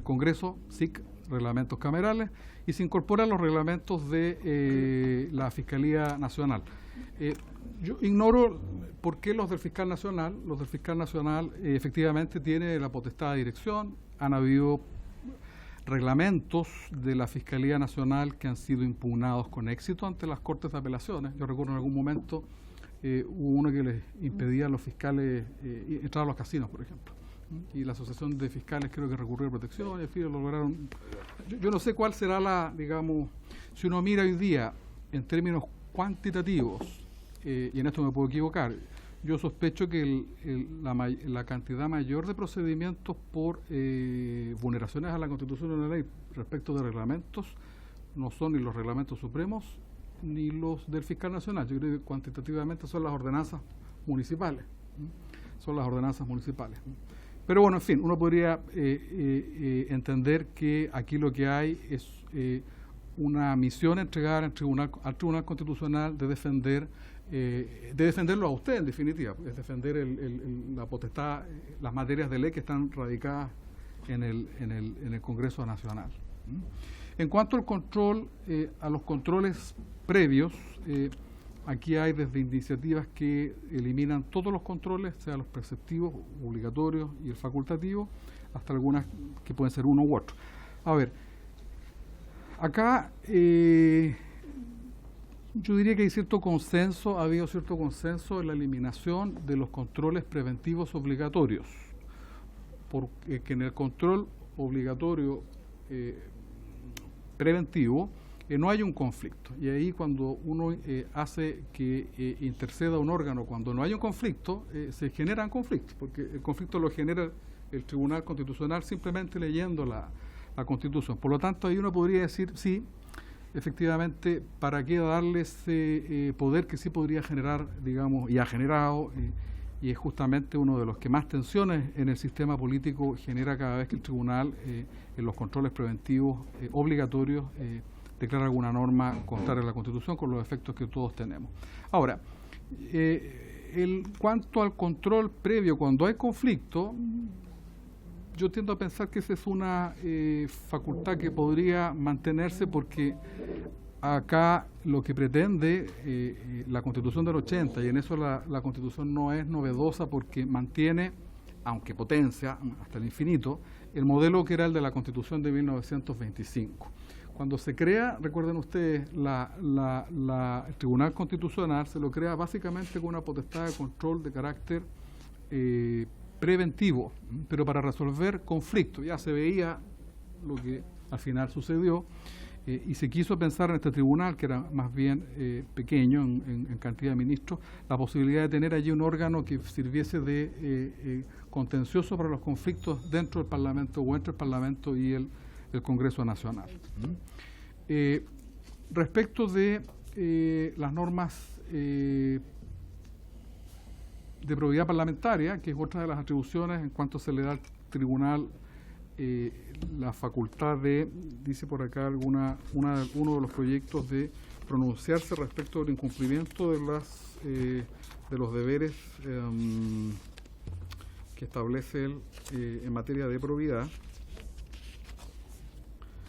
Congreso, SIC, reglamentos camerales, y se incorporan los reglamentos de la Fiscalía Nacional. Yo ignoro por qué los del Fiscal Nacional. Los del Fiscal Nacional efectivamente tiene la potestad de dirección. Han habido reglamentos de la Fiscalía Nacional que han sido impugnados con éxito ante las Cortes de Apelaciones. Yo recuerdo en algún momento hubo uno que les impedía a los fiscales entrar a los casinos, por ejemplo. Y la Asociación de Fiscales creo que recurrió a protección, y en fin, lo lograron. Yo no sé cuál será digamos, si uno mira hoy día en términos cuantitativos, y en esto me puedo equivocar, yo sospecho que la cantidad mayor de procedimientos por vulneraciones a la Constitución y la ley respecto de reglamentos no son ni los reglamentos supremos ni los del fiscal nacional. Yo creo que cuantitativamente son las ordenanzas municipales. Son las ordenanzas municipales. Pero bueno, en fin, uno podría entender que aquí lo que hay es una misión entregada al Tribunal Constitucional de defenderlo a usted, en definitiva, es defender la potestad, las materias de ley que están radicadas en el Congreso Nacional. En cuanto al control, a los controles previos, aquí hay desde iniciativas que eliminan todos los controles, sea los preceptivos, obligatorios y el facultativo, hasta algunas que pueden ser uno u otro. A ver, acá yo diría que hay cierto consenso, ha habido cierto consenso en la eliminación de los controles preventivos obligatorios, porque en el control obligatorio preventivo no hay un conflicto, y ahí cuando uno hace que interceda un órgano cuando no hay un conflicto, se generan conflictos, porque el conflicto lo genera el Tribunal Constitucional simplemente leyendo la Constitución. Por lo tanto, ahí uno podría decir, sí, efectivamente, ¿para qué darle ese poder que sí podría generar, digamos, y ha generado, y es justamente uno de los que más tensiones en el sistema político genera cada vez que el tribunal, en los controles preventivos obligatorios, declara alguna norma contraria a la Constitución con los efectos que todos tenemos. Ahora, cuanto al control previo, cuando hay conflicto, yo tiendo a pensar que esa es una facultad que podría mantenerse, porque acá lo que pretende la Constitución del 80, y en eso la Constitución no es novedosa porque mantiene, aunque potencia hasta el infinito, el modelo que era el de la Constitución de 1925. Cuando se crea, recuerden ustedes, el Tribunal Constitucional se lo crea básicamente con una potestad de control de carácter preventivo, pero para resolver conflictos. Ya se veía lo que al final sucedió, y se quiso pensar en este tribunal, que era más bien pequeño en cantidad de ministros, la posibilidad de tener allí un órgano que sirviese de contencioso para los conflictos dentro del Parlamento o entre el Parlamento y el Congreso Nacional. Respecto de las normas de probidad parlamentaria, que es otra de las atribuciones en cuanto se le da al tribunal la facultad de, dice por acá uno de los proyectos, de pronunciarse respecto del incumplimiento de los deberes que establece en materia de probidad.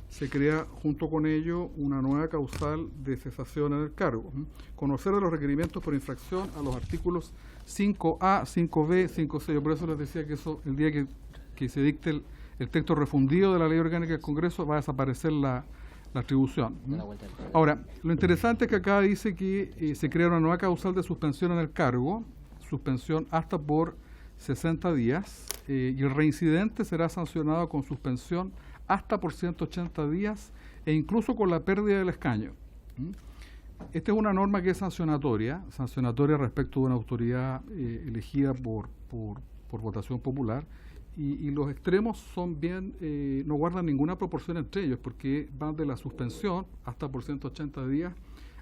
Se crea junto con ello una nueva causal de cesación en el cargo. Conocer de los requerimientos por infracción a los artículos 5A, 5B, 5C. Yo por eso les decía que eso, el día que se dicte el texto refundido de la Ley Orgánica del Congreso, va a desaparecer la atribución. Ahora, lo interesante es que acá dice que se crea una nueva causal de suspensión en el cargo, suspensión hasta por 60 días, y el reincidente será sancionado con suspensión hasta por 180 días e incluso con la pérdida del escaño. Esta es una norma que es sancionatoria respecto de una autoridad elegida por votación popular, y los extremos son bien, no guardan ninguna proporción entre ellos, porque van de la suspensión hasta por 180 días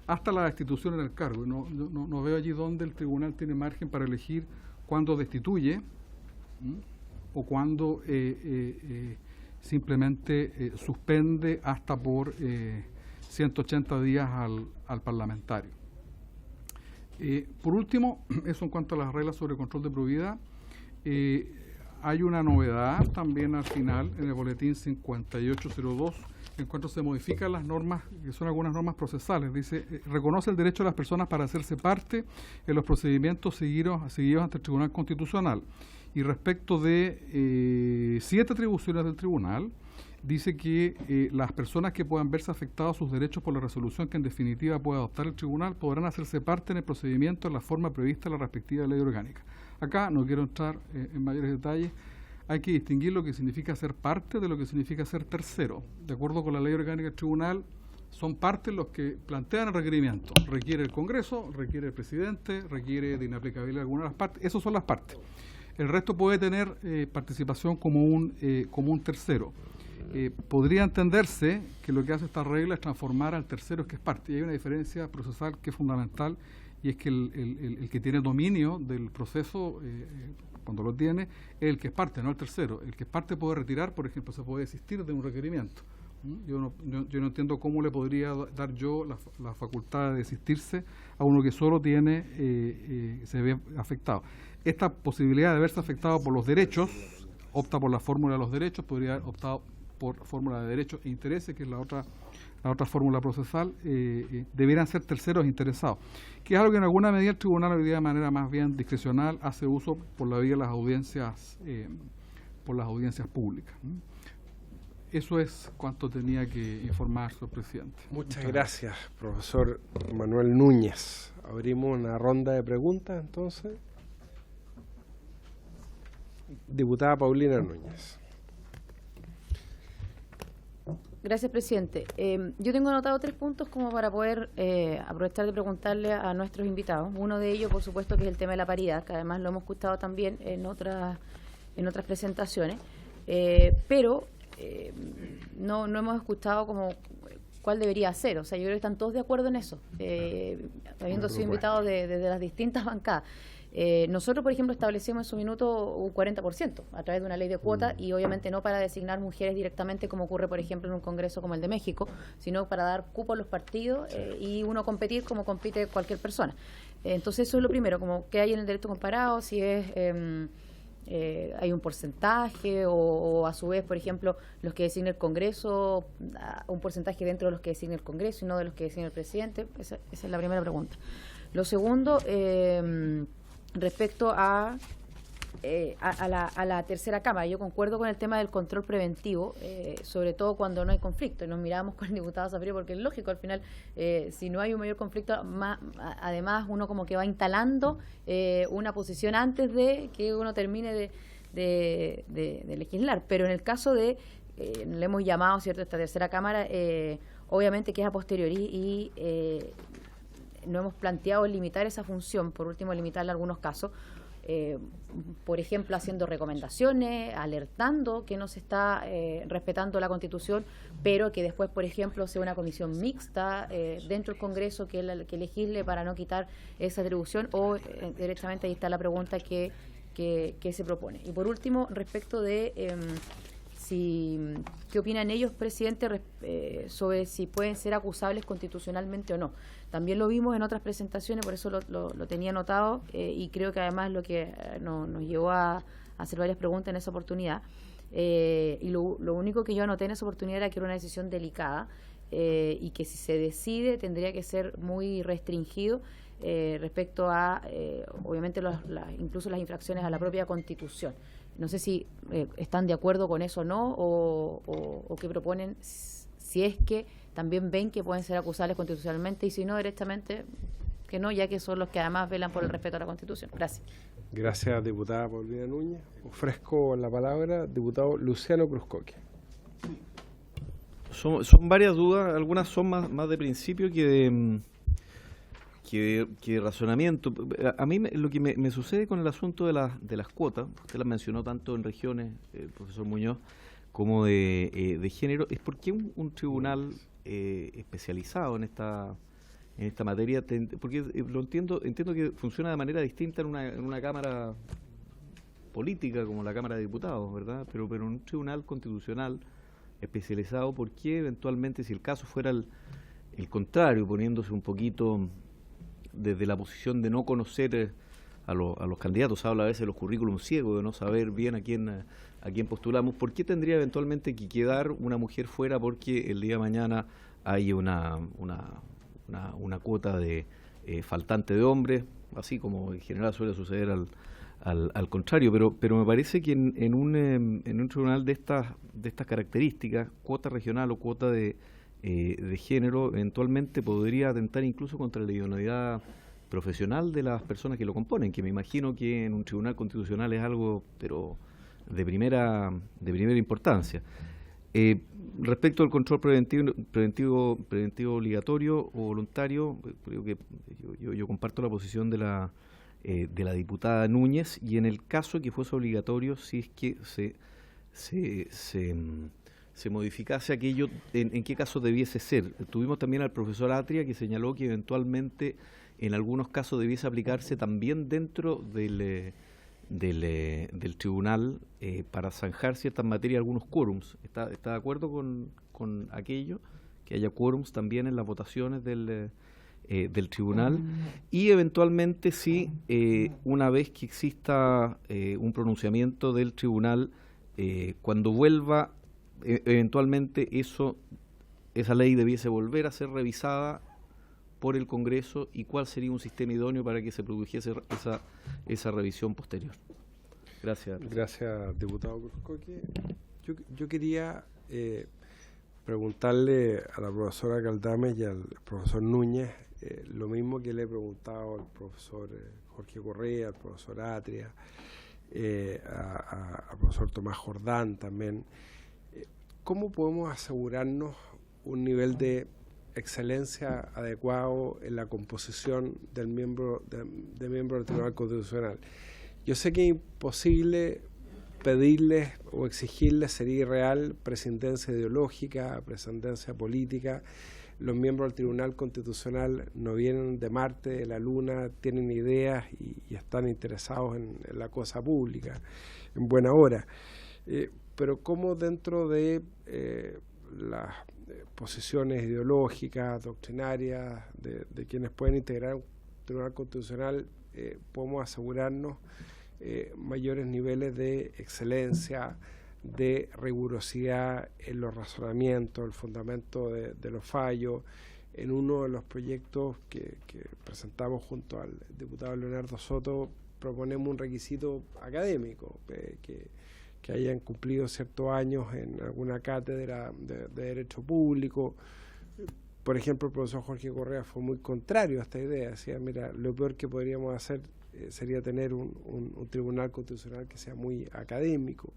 hasta la destitución en el cargo. No veo allí donde el tribunal tiene margen para elegir cuándo destituye o cuándo simplemente suspende hasta por 180 días al parlamentario. Por último, eso en cuanto a las reglas sobre control de probidad. Hay una novedad también al final en el boletín 5802, en cuanto se modifican las normas, que son algunas normas procesales. Dice, reconoce el derecho de las personas para hacerse parte en los procedimientos seguidos ante el Tribunal Constitucional. Y respecto de 7 atribuciones del Tribunal, dice que las personas que puedan verse afectados sus derechos por la resolución que en definitiva pueda adoptar el tribunal podrán hacerse parte en el procedimiento en la forma prevista en la respectiva ley orgánica. Acá no quiero entrar en mayores detalles. Hay que distinguir lo que significa ser parte de lo que significa ser tercero. De acuerdo con la ley orgánica del tribunal, son partes los que plantean el requerimiento. Requiere el Congreso, requiere el presidente, requiere de inaplicabilidad de alguna de las partes. Esas son las partes. El resto puede tener participación como un tercero. Podría entenderse que lo que hace esta regla es transformar al tercero que es parte. Y hay una diferencia procesal que es fundamental, y es que el que tiene dominio del proceso, cuando lo tiene, es el que es parte, no el tercero. El que es parte puede retirar, por ejemplo, se puede desistir de un requerimiento. Yo no entiendo cómo le podría dar yo la facultad de desistirse a uno que solo se ve afectado. Esta posibilidad de verse afectado por los derechos, opta por la fórmula de los derechos, podría haber optado por fórmula de derechos e intereses, que es la otra fórmula procesal. Debieran ser terceros interesados, que es algo que en alguna medida el tribunal hoy día de manera más bien discrecional hace uso por la vía de las audiencias públicas. Eso es cuanto tenía que informar, señor presidente. Muchas gracias, profesor Manuel Núñez. Abrimos una ronda de preguntas, entonces. Diputada Paulina Núñez. Gracias, presidente. Yo tengo anotado 3 puntos como para poder aprovechar de preguntarle a nuestros invitados. Uno de ellos, por supuesto, que es el tema de la paridad, que además lo hemos escuchado también en otras presentaciones, pero no hemos escuchado como cuál debería ser. O sea, yo creo que están todos de acuerdo en eso, habiendo sido invitados desde las distintas bancadas. Nosotros, por ejemplo, establecemos en su minuto un 40% a través de una ley de cuota, y obviamente no para designar mujeres directamente, como ocurre, por ejemplo, en un congreso como el de México, sino para dar cupo a los partidos y uno competir como compite cualquier persona. Entonces eso es lo primero, como que hay en el derecho comparado, si es hay un porcentaje o a su vez, por ejemplo, los que designa el Congreso, un porcentaje dentro de los que designa el Congreso y no de los que designa el presidente. Esa es la primera pregunta. Lo segundo, respecto a la tercera Cámara, yo concuerdo con el tema del control preventivo, sobre todo cuando no hay conflicto, y nos miramos con el diputado Zafiro, porque es lógico, al final, si no hay un mayor conflicto, además uno como que va instalando una posición antes de que uno termine de legislar. Pero en el caso de, le hemos llamado, ¿cierto?, esta tercera Cámara, obviamente que es a posteriori, y no hemos planteado limitar esa función, por último limitarla en algunos casos, por ejemplo, haciendo recomendaciones, alertando que no se está respetando la Constitución, pero que después, por ejemplo, sea una comisión mixta dentro del Congreso que legisle para no quitar esa atribución, o directamente ahí está la pregunta que se propone. Y por último, respecto de qué opinan ellos, presidente, sobre si pueden ser acusables constitucionalmente o no. También lo vimos en otras presentaciones, por eso lo tenía anotado, y creo que además lo que nos llevó a hacer varias preguntas en esa oportunidad. Y lo único que yo anoté en esa oportunidad era que era una decisión delicada, y que si se decide tendría que ser muy restringido respecto a, obviamente, incluso las infracciones a la propia Constitución. No sé si están de acuerdo con eso o no, o qué proponen, si es que también ven que pueden ser acusables constitucionalmente, y si no, directamente que no, ya que son los que además velan por el respeto a la Constitución. Gracias. Gracias, diputada Paulina Núñez. Ofrezco la palabra al diputado Luciano Cruzcoque. Son varias dudas, algunas son más de principio que de razonamiento. A mí lo que me sucede con el asunto de las cuotas, usted las mencionó tanto en regiones, el profesor Muñoz, como de género, es porque un tribunal especializado en esta materia, porque entiendo que funciona de manera distinta en una Cámara política como la Cámara de Diputados, ¿verdad? Pero en un tribunal constitucional especializado, ¿por qué eventualmente, si el caso fuera el contrario, poniéndose un poquito desde la posición de no conocer a los candidatos, habla a veces de los currículums ciegos, de no saber bien a quién postulamos, ¿por qué tendría eventualmente que quedar una mujer fuera porque el día de mañana hay una cuota de faltante de hombres, así como en general suele suceder al contrario, pero me parece que en un tribunal de estas características, cuota regional o cuota de género, eventualmente podría atentar incluso contra la idoneidad profesional de las personas que lo componen, que me imagino que en un tribunal constitucional es algo, pero de primera importancia. Respecto al control preventivo obligatorio o voluntario, creo que yo comparto la posición de la diputada Núñez, y en el caso que fuese obligatorio, si es que se modificase aquello, en qué caso debiese ser. Tuvimos también al profesor Atria, que señaló que eventualmente en algunos casos debiese aplicarse también dentro del tribunal para zanjar ciertas materias, algunos quórums. ¿Está de acuerdo con aquello? Que haya quórums también en las votaciones del tribunal, y eventualmente sí, una vez que exista un pronunciamiento del tribunal, cuando vuelva, eventualmente esa ley debiese volver a ser revisada por el Congreso, y cuál sería un sistema idóneo para que se produjese esa revisión posterior. Gracias. Gracias, diputado Cruzcoque. Yo quería preguntarle a la profesora Galdames y al profesor Núñez lo mismo que le he preguntado al profesor Jorge Correa, al profesor Atria, al profesor Tomás Jordán también. ¿Cómo podemos asegurarnos un nivel de excelencia adecuado en la composición del miembro del Tribunal Constitucional? Yo sé que es imposible pedirles o exigirles, sería irreal, prescindencia ideológica, prescindencia política. Los miembros del Tribunal Constitucional no vienen de Marte, de la Luna, tienen ideas y están interesados en la cosa pública, en buena hora. Pero ¿cómo dentro de las posiciones ideológicas, doctrinarias, de quienes pueden integrar un Tribunal Constitucional, podemos asegurarnos mayores niveles de excelencia, de rigurosidad en los razonamientos, el fundamento de los fallos? En uno de los proyectos que presentamos junto al diputado Leonardo Soto, proponemos un requisito académico, que hayan cumplido ciertos años en alguna cátedra de Derecho Público. Por ejemplo, el profesor Jorge Correa fue muy contrario a esta idea. Decía, mira, lo peor que podríamos hacer sería tener un tribunal constitucional que sea muy académico.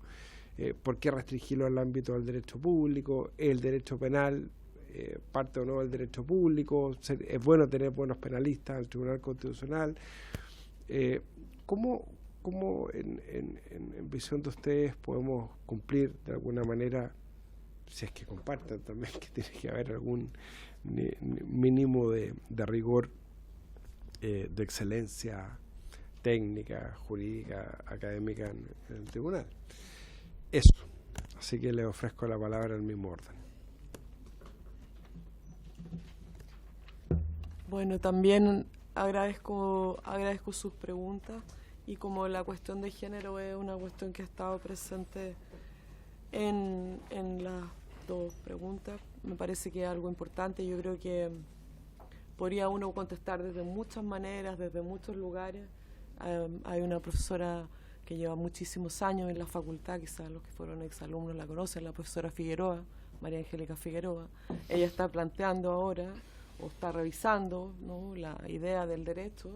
¿Por qué restringirlo al ámbito del derecho público? El derecho penal, parte o no del derecho público. Es bueno tener buenos penalistas en el Tribunal Constitucional. ¿Cómo en visión de ustedes podemos cumplir de alguna manera, si es que compartan también, que tiene que haber algún mínimo de rigor, de excelencia técnica, jurídica, académica en el tribunal? Eso. Así que le ofrezco la palabra al mismo orden. Bueno, también agradezco sus preguntas, y como la cuestión de género es una cuestión que ha estado presente en las dos preguntas, me parece que es algo importante. Yo creo que podría uno contestar desde muchas maneras, desde muchos lugares. Hay una profesora que lleva muchísimos años en la facultad, quizás los que fueron exalumnos la conocen, la profesora Figueroa, María Angélica Figueroa. Ella está planteando ahora, o está revisando, ¿no?, la idea del derecho,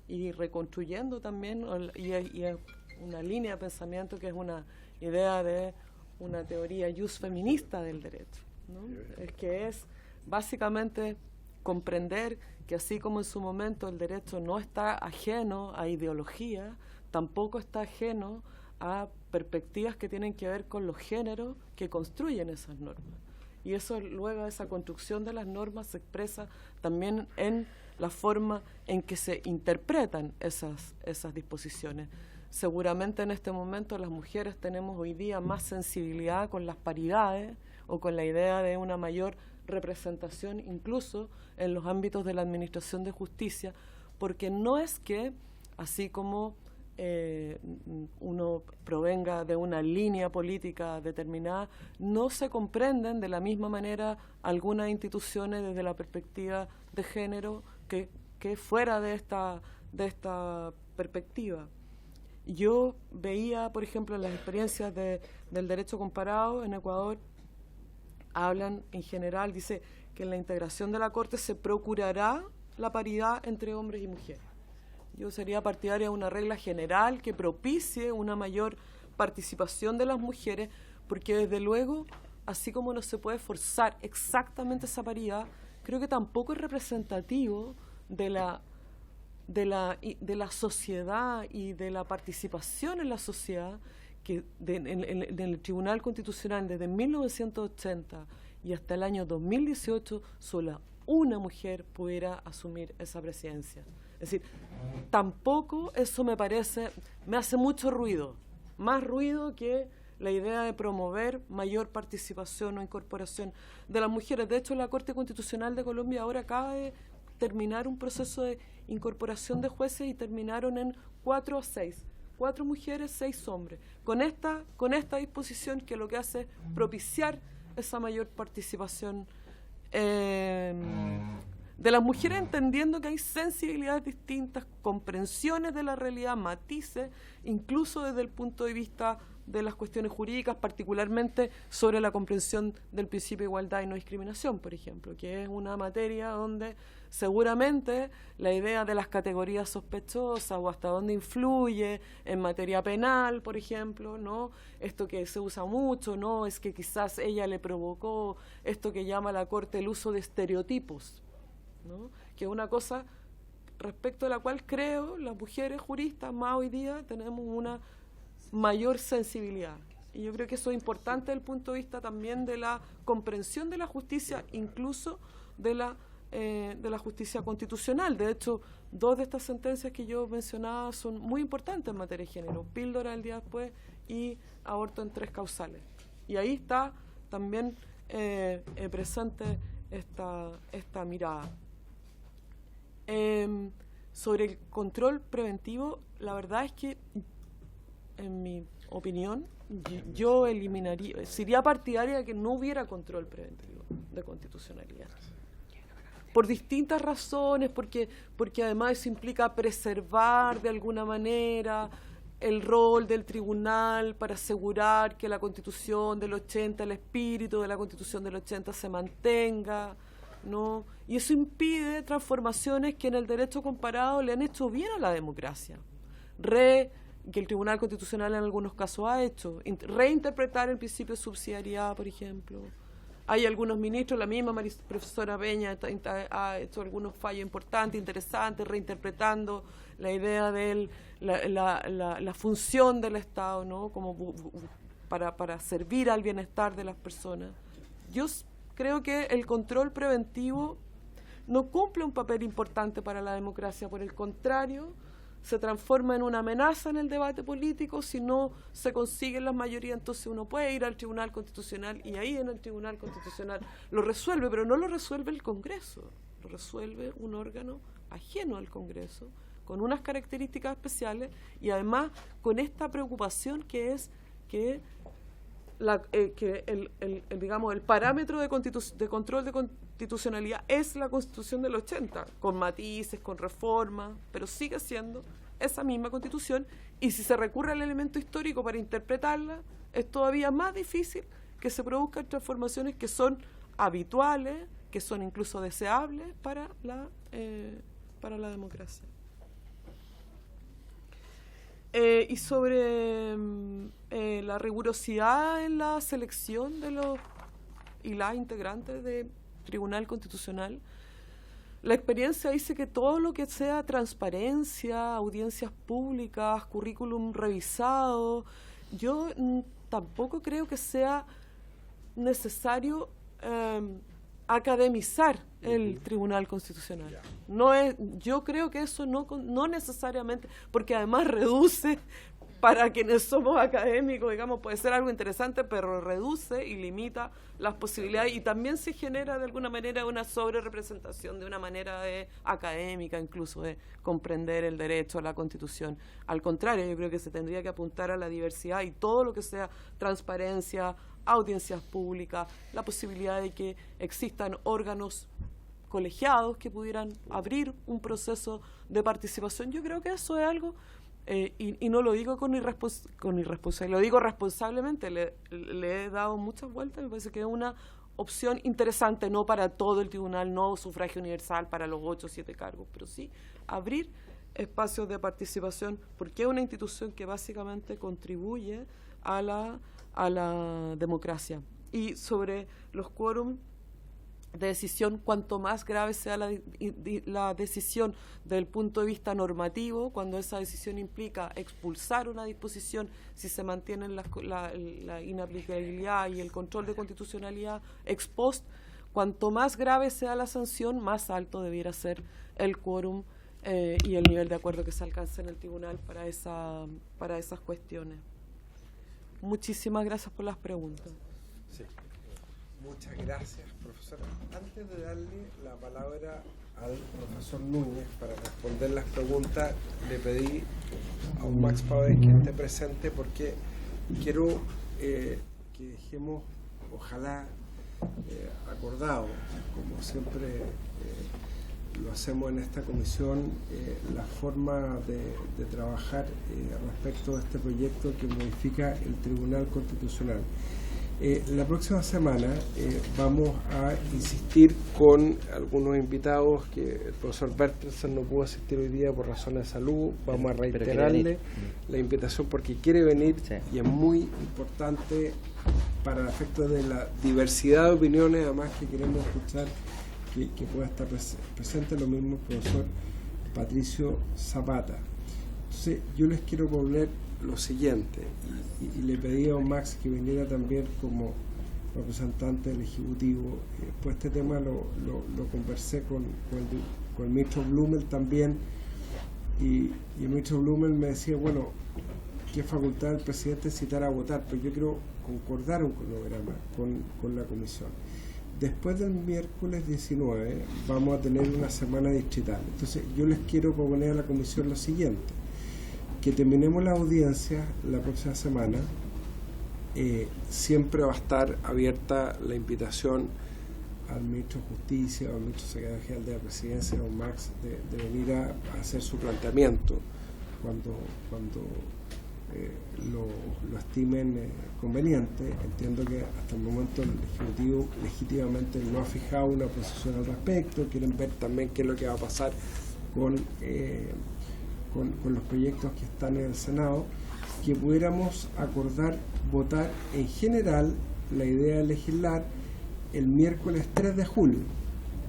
y reconstruyendo también, y es una línea de pensamiento que es una idea de una teoría jus feminista del derecho, ¿no? Es que es básicamente comprender que así como en su momento el derecho no está ajeno a ideología, tampoco está ajeno a perspectivas que tienen que ver con los géneros que construyen esas normas. Y eso, luego, esa construcción de las normas se expresa también en la forma en que se interpretan esas disposiciones. Seguramente en este momento las mujeres tenemos hoy día más sensibilidad con las paridades o con la idea de una mayor representación incluso en los ámbitos de la administración de justicia, porque no es que, así como uno provenga de una línea política determinada, no se comprenden de la misma manera algunas instituciones desde la perspectiva de género que fuera de esta perspectiva. Yo veía, por ejemplo, en las experiencias del derecho comparado en Ecuador, hablan en general, dice que en la integración de la Corte se procurará la paridad entre hombres y mujeres. Yo sería partidaria de una regla general que propicie una mayor participación de las mujeres, porque desde luego, así como no se puede forzar exactamente esa paridad, creo que tampoco es representativo de la sociedad y de la participación en la sociedad que en el Tribunal Constitucional desde 1980 y hasta el año 2018 sola una mujer pudiera asumir esa presidencia. Es decir, tampoco eso me hace mucho ruido, más ruido que la idea de promover mayor participación o incorporación de las mujeres. De hecho, la Corte Constitucional de Colombia ahora acaba de terminar un proceso de incorporación de jueces y terminaron en 4 a 6. 4 mujeres, 6 hombres. Con esta disposición que lo que hace es propiciar esa mayor participación de las mujeres, entendiendo que hay sensibilidades distintas, comprensiones de la realidad, matices, incluso desde el punto de vista de las cuestiones jurídicas, particularmente sobre la comprensión del principio de igualdad y no discriminación, por ejemplo, que es una materia donde seguramente la idea de las categorías sospechosas o hasta dónde influye en materia penal, por ejemplo, ¿no? Esto que se usa mucho, ¿no? Es que quizás ella le provocó esto que llama la Corte el uso de estereotipos, ¿no? Que es una cosa respecto a la cual creo las mujeres juristas más hoy día tenemos una mayor sensibilidad. Y yo creo que eso es importante desde el punto de vista también de la comprensión de la justicia, incluso de la justicia constitucional. De hecho, 2 de estas sentencias que yo mencionaba son muy importantes en materia de género: píldora el día después y aborto en 3 causales. Y ahí está también presente esta mirada. Sobre el control preventivo, la verdad es que, en mi opinión, yo sería partidaria de que no hubiera control preventivo de constitucionalidad. Por distintas razones, porque además eso implica preservar de alguna manera el rol del tribunal para asegurar que la Constitución del 80, el espíritu de la Constitución del 80 se mantenga, ¿no? Y eso impide transformaciones que en el derecho comparado le han hecho bien a la democracia. Que el Tribunal Constitucional en algunos casos ha hecho. Reinterpretar el principio de subsidiariedad, por ejemplo. Hay algunos ministros, la misma profesora Peña ha hecho algunos fallos importantes, interesantes, reinterpretando la idea de la función del Estado, ¿no? Como para servir al bienestar de las personas. Yo creo que el control preventivo no cumple un papel importante para la democracia, por el contrario, se transforma en una amenaza en el debate político. Si no se consiguen las mayorías, entonces uno puede ir al Tribunal Constitucional y ahí en el Tribunal Constitucional lo resuelve, pero no lo resuelve el Congreso, lo resuelve un órgano ajeno al Congreso, con unas características especiales y además con esta preocupación que es que el parámetro de control de constitucionalidad es la Constitución del 80, con matices, con reformas, pero sigue siendo esa misma Constitución, y si se recurre al elemento histórico para interpretarla, es todavía más difícil que se produzcan transformaciones que son habituales, que son incluso deseables para la democracia. Y sobre la rigurosidad en la selección de los y las integrantes del Tribunal Constitucional, la experiencia dice que todo lo que sea transparencia, audiencias públicas, currículum revisado, yo tampoco creo que sea necesario academizar el Tribunal Constitucional. Yo creo que eso no necesariamente, porque además reduce, para quienes somos académicos, digamos, puede ser algo interesante, pero reduce y limita las posibilidades, y también se genera de alguna manera una sobrerepresentación de una manera académica, incluso de comprender el derecho a la Constitución. Al contrario, yo creo que se tendría que apuntar a la diversidad y todo lo que sea transparencia, audiencias públicas, la posibilidad de que existan órganos colegiados que pudieran abrir un proceso de participación. Yo creo que eso es algo y no lo digo con irresponsabilidad, lo digo responsablemente, le he dado muchas vueltas, me parece que es una opción interesante, no para todo el tribunal, no sufragio universal para los 8 o 7 cargos, pero sí abrir espacios de participación, porque es una institución que básicamente contribuye a la democracia. Y sobre los quórum de decisión, cuanto más grave sea la decisión desde el punto de vista normativo, cuando esa decisión implica expulsar una disposición, si se mantienen la inaplicabilidad y el control de constitucionalidad ex post, cuanto más grave sea la sanción, más alto debiera ser el quórum y el nivel de acuerdo que se alcance en el tribunal para esas cuestiones. Muchísimas gracias por las preguntas. Sí. Muchas gracias, profesora. Antes de darle la palabra al profesor Núñez para responder las preguntas, le pedí a un Max Pavés que esté presente porque quiero que dejemos, ojalá, acordado, como siempre lo hacemos en esta comisión, la forma de trabajar respecto a este proyecto que modifica el Tribunal Constitucional. La próxima semana vamos a insistir con algunos invitados que el profesor Bertelsen no pudo asistir hoy día por razones de salud. Vamos a reiterarle la invitación porque quiere venir, sí, y es muy importante para el efecto de la diversidad de opiniones, además que queremos escuchar que pueda estar presente, lo mismo el profesor Patricio Zapata. Entonces yo les quiero poner lo siguiente, y le pedí a Max que viniera también como representante del Ejecutivo, pues este tema lo conversé con el ministro Blumel también, y el ministro Blumel me decía, bueno, qué facultad del presidente citar a votar, pero yo quiero concordar un cronograma con la comisión. Después del miércoles 19 vamos a tener una semana distrital, entonces yo les quiero proponer a la comisión lo siguiente: que terminemos la audiencia la próxima semana. Siempre va a estar abierta la invitación al ministro de Justicia o al ministro secretario general de la Presidencia o Max de venir a hacer su planteamiento cuando lo estimen conveniente. Entiendo que hasta el momento el Ejecutivo legítimamente no ha fijado una posición al respecto. Quieren ver también qué es lo que va a pasar con los proyectos que están en el Senado, que pudiéramos acordar votar en general la idea de legislar el miércoles 3 de julio,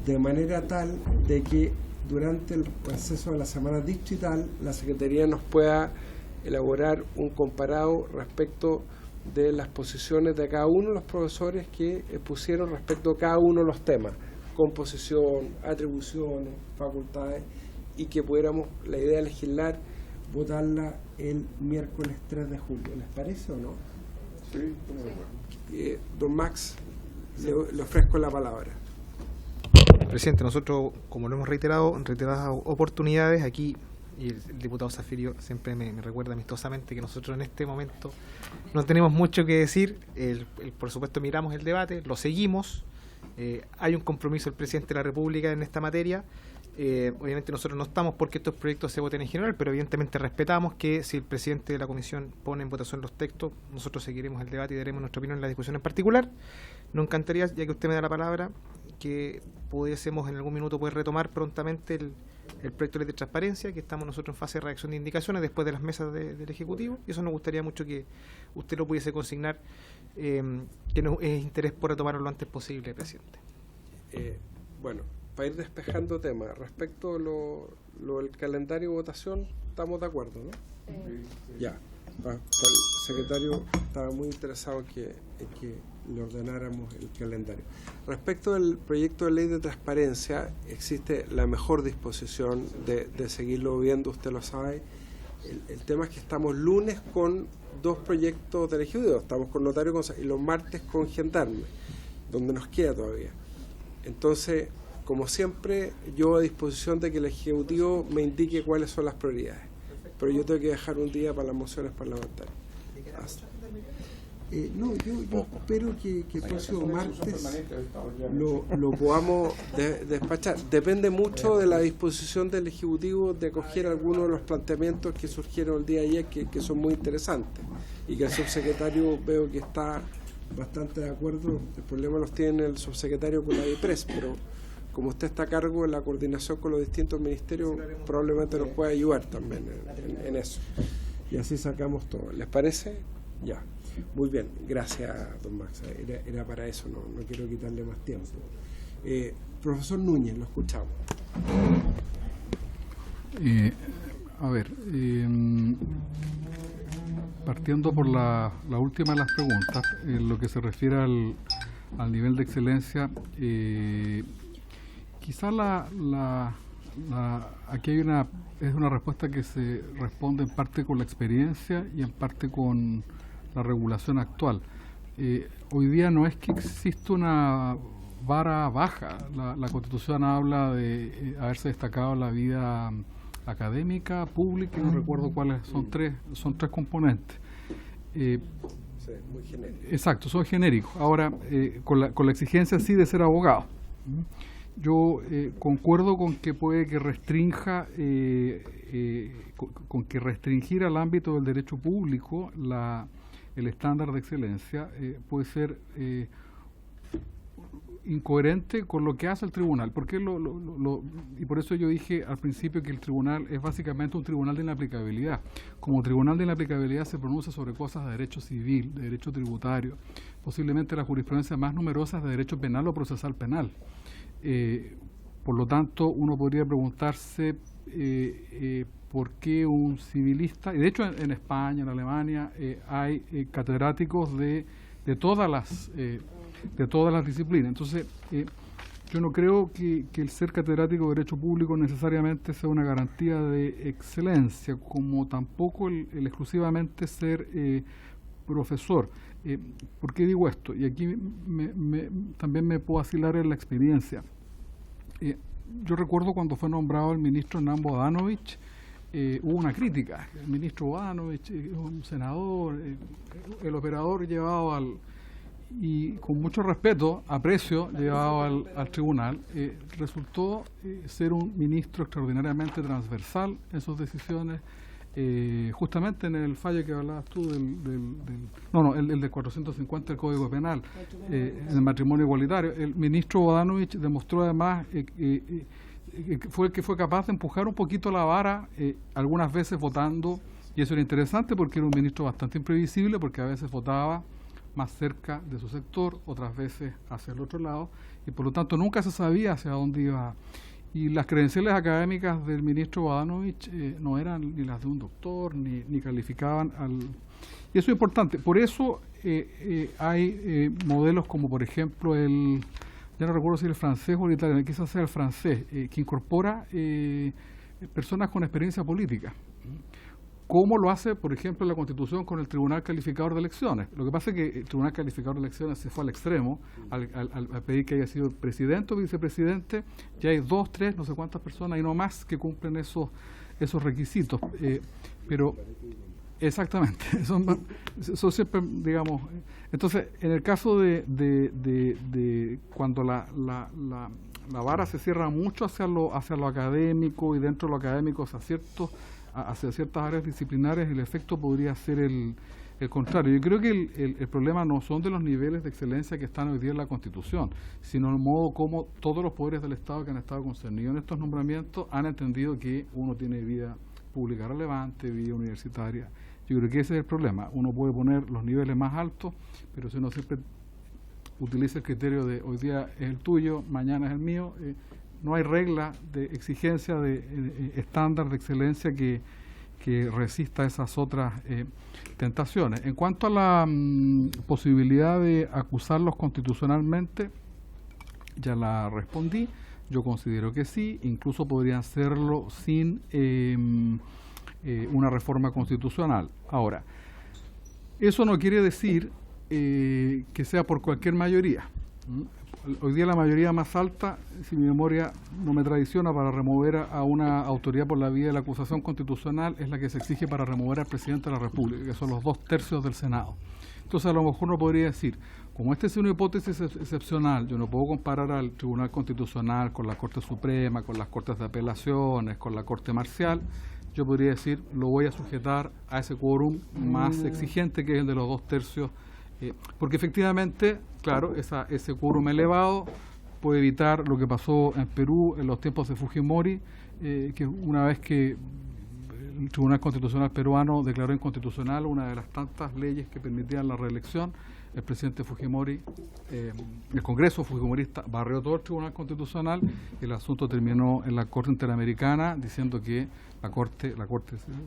de manera tal de que durante el proceso de la semana distrital la Secretaría nos pueda elaborar un comparado respecto de las posiciones de cada uno de los profesores que expusieron respecto a cada uno de los temas, composición, atribuciones, facultades, y que pudiéramos, la idea de legislar, votarla el miércoles 3 de julio. ¿Les parece o no? Sí. Don Max, le ofrezco la palabra. Presidente, nosotros, como lo hemos reiterado en reiteradas oportunidades, aquí, y el diputado Zafirio siempre me recuerda amistosamente que nosotros en este momento no tenemos mucho que decir. Por supuesto miramos el debate, lo seguimos, hay un compromiso del presidente de la República en esta materia. Obviamente nosotros no estamos porque estos proyectos se voten en general, pero evidentemente respetamos que si el presidente de la comisión pone en votación los textos, nosotros seguiremos el debate y daremos nuestra opinión en la discusión en particular. Nos encantaría, ya que usted me da la palabra, que pudiésemos en algún minuto poder retomar prontamente el proyecto de ley de transparencia, que estamos nosotros en fase de redacción de indicaciones después de las mesas del Ejecutivo, y eso nos gustaría mucho que usted lo pudiese consignar, que nos es interés por retomarlo lo antes posible, presidente. Bueno, para ir despejando temas, respecto a lo del calendario de votación, estamos de acuerdo, ¿no? Sí. Ya. El secretario estaba muy interesado en que le ordenáramos el calendario. Respecto del proyecto de ley de transparencia, existe la mejor disposición de seguirlo viendo, usted lo sabe. El tema es que estamos lunes con 2 proyectos del Ejecutivo, estamos con Notario y los martes con Gendarme, donde nos queda todavía. Entonces, como siempre, yo a disposición de que el Ejecutivo me indique cuáles son las prioridades. Pero yo tengo que dejar un día para las mociones parlamentarias. No, yo espero que el próximo martes lo podamos despachar. Depende mucho de la disposición del Ejecutivo de acoger algunos de los planteamientos que surgieron el día de ayer, que son muy interesantes, y que el subsecretario veo que está bastante de acuerdo. El problema los tiene el subsecretario con la DIPRES, pero como usted está a cargo de la coordinación con los distintos ministerios, probablemente nos pueda ayudar también en eso. Y así sacamos todo. ¿Les parece? Ya. Muy bien. Gracias, don Max. Era para eso, no quiero quitarle más tiempo. Profesor Núñez, lo escuchamos. A ver, partiendo por la última de las preguntas, en lo que se refiere al nivel de excelencia, quizá aquí hay una respuesta que se responde en parte con la experiencia y en parte con la regulación actual. Hoy día no es que exista una vara baja. La Constitución habla de haberse destacado la vida académica, pública, y no recuerdo cuáles son tres componentes. Muy genérico. Exacto, son genéricos. Ahora, con la exigencia sí de ser abogado. Yo concuerdo con que puede que restrinja, con que restringir al ámbito del derecho público el estándar de excelencia puede ser incoherente con lo que hace el tribunal. Porque y por eso yo dije al principio que el tribunal es básicamente un tribunal de inaplicabilidad. Como tribunal de inaplicabilidad se pronuncia sobre cosas de derecho civil, de derecho tributario, posiblemente la jurisprudencia más numerosa de derecho penal o procesal penal. Por lo tanto, uno podría preguntarse por qué un civilista, y de hecho en España, en Alemania, hay catedráticos de todas las disciplinas. Entonces, yo no creo que el ser catedrático de Derecho Público necesariamente sea una garantía de excelencia, como tampoco el exclusivamente ser profesor. ¿Por qué digo esto? Y aquí también me puedo asilar en la experiencia. Yo recuerdo cuando fue nombrado el ministro Hernán Bodanovich, hubo una crítica. El ministro Bodanovich, un senador, el operador llevado y con mucho respeto, aprecio, llevado al tribunal, resultó ser un ministro extraordinariamente transversal en sus decisiones. Justamente en el fallo que hablabas tú el de 450 del Código Penal, en el matrimonio igualitario, el ministro Bodanovich demostró además fue el que fue capaz de empujar un poquito la vara, algunas veces votando, y eso era interesante porque era un ministro bastante imprevisible, porque a veces votaba más cerca de su sector, otras veces hacia el otro lado, y por lo tanto nunca se sabía hacia dónde iba. Y las credenciales académicas del ministro Bodanovich no eran ni las de un doctor, ni calificaban Y eso es importante. Por eso hay modelos como, por ejemplo, ya no recuerdo si el francés o el italiano, quizás sea el francés, que incorpora personas con experiencia política. ¿Cómo lo hace, por ejemplo, la Constitución con el Tribunal Calificador de Elecciones? Lo que pasa es que el Tribunal Calificador de Elecciones se fue al extremo al pedir que haya sido presidente o vicepresidente. Ya hay 2, 3, no sé cuántas personas y no más que cumplen esos requisitos. Pero, exactamente, eso siempre, digamos. Entonces, en el caso de cuando la vara se cierra mucho hacia lo académico y dentro de lo académico hacia ciertas áreas disciplinares, el efecto podría ser el contrario. Yo creo que el problema no son de los niveles de excelencia que están hoy día en la Constitución, sino el modo como todos los poderes del Estado que han estado concernidos en estos nombramientos han entendido que uno tiene vida pública relevante, vida universitaria. Yo creo que ese es el problema. Uno puede poner los niveles más altos, pero si uno siempre utiliza el criterio de hoy día es el tuyo, mañana es el mío, no hay regla de exigencia de estándar de excelencia que resista esas otras tentaciones. En cuanto a la posibilidad de acusarlos constitucionalmente, ya la respondí. Yo considero que sí, incluso podrían hacerlo sin una reforma constitucional. Ahora, eso no quiere decir que sea por cualquier mayoría. Hoy día la mayoría más alta, si mi memoria no me traiciona, para remover a una autoridad por la vía de la acusación constitucional es la que se exige para remover al presidente de la República, que son los 2/3 del Senado. Entonces a lo mejor uno podría decir, como esta es una hipótesis excepcional, yo no puedo comparar al Tribunal Constitucional con la Corte Suprema, con las Cortes de Apelaciones, con la Corte Marcial, yo podría decir, lo voy a sujetar a ese quórum más exigente, que es el de los 2/3, porque efectivamente, claro, ese quórum elevado puede evitar lo que pasó en Perú en los tiempos de Fujimori, que una vez que el Tribunal Constitucional peruano declaró inconstitucional una de las tantas leyes que permitían la reelección, el presidente Fujimori, el Congreso fujimorista barrió todo el Tribunal Constitucional y el asunto terminó en la Corte Interamericana diciendo que la Corte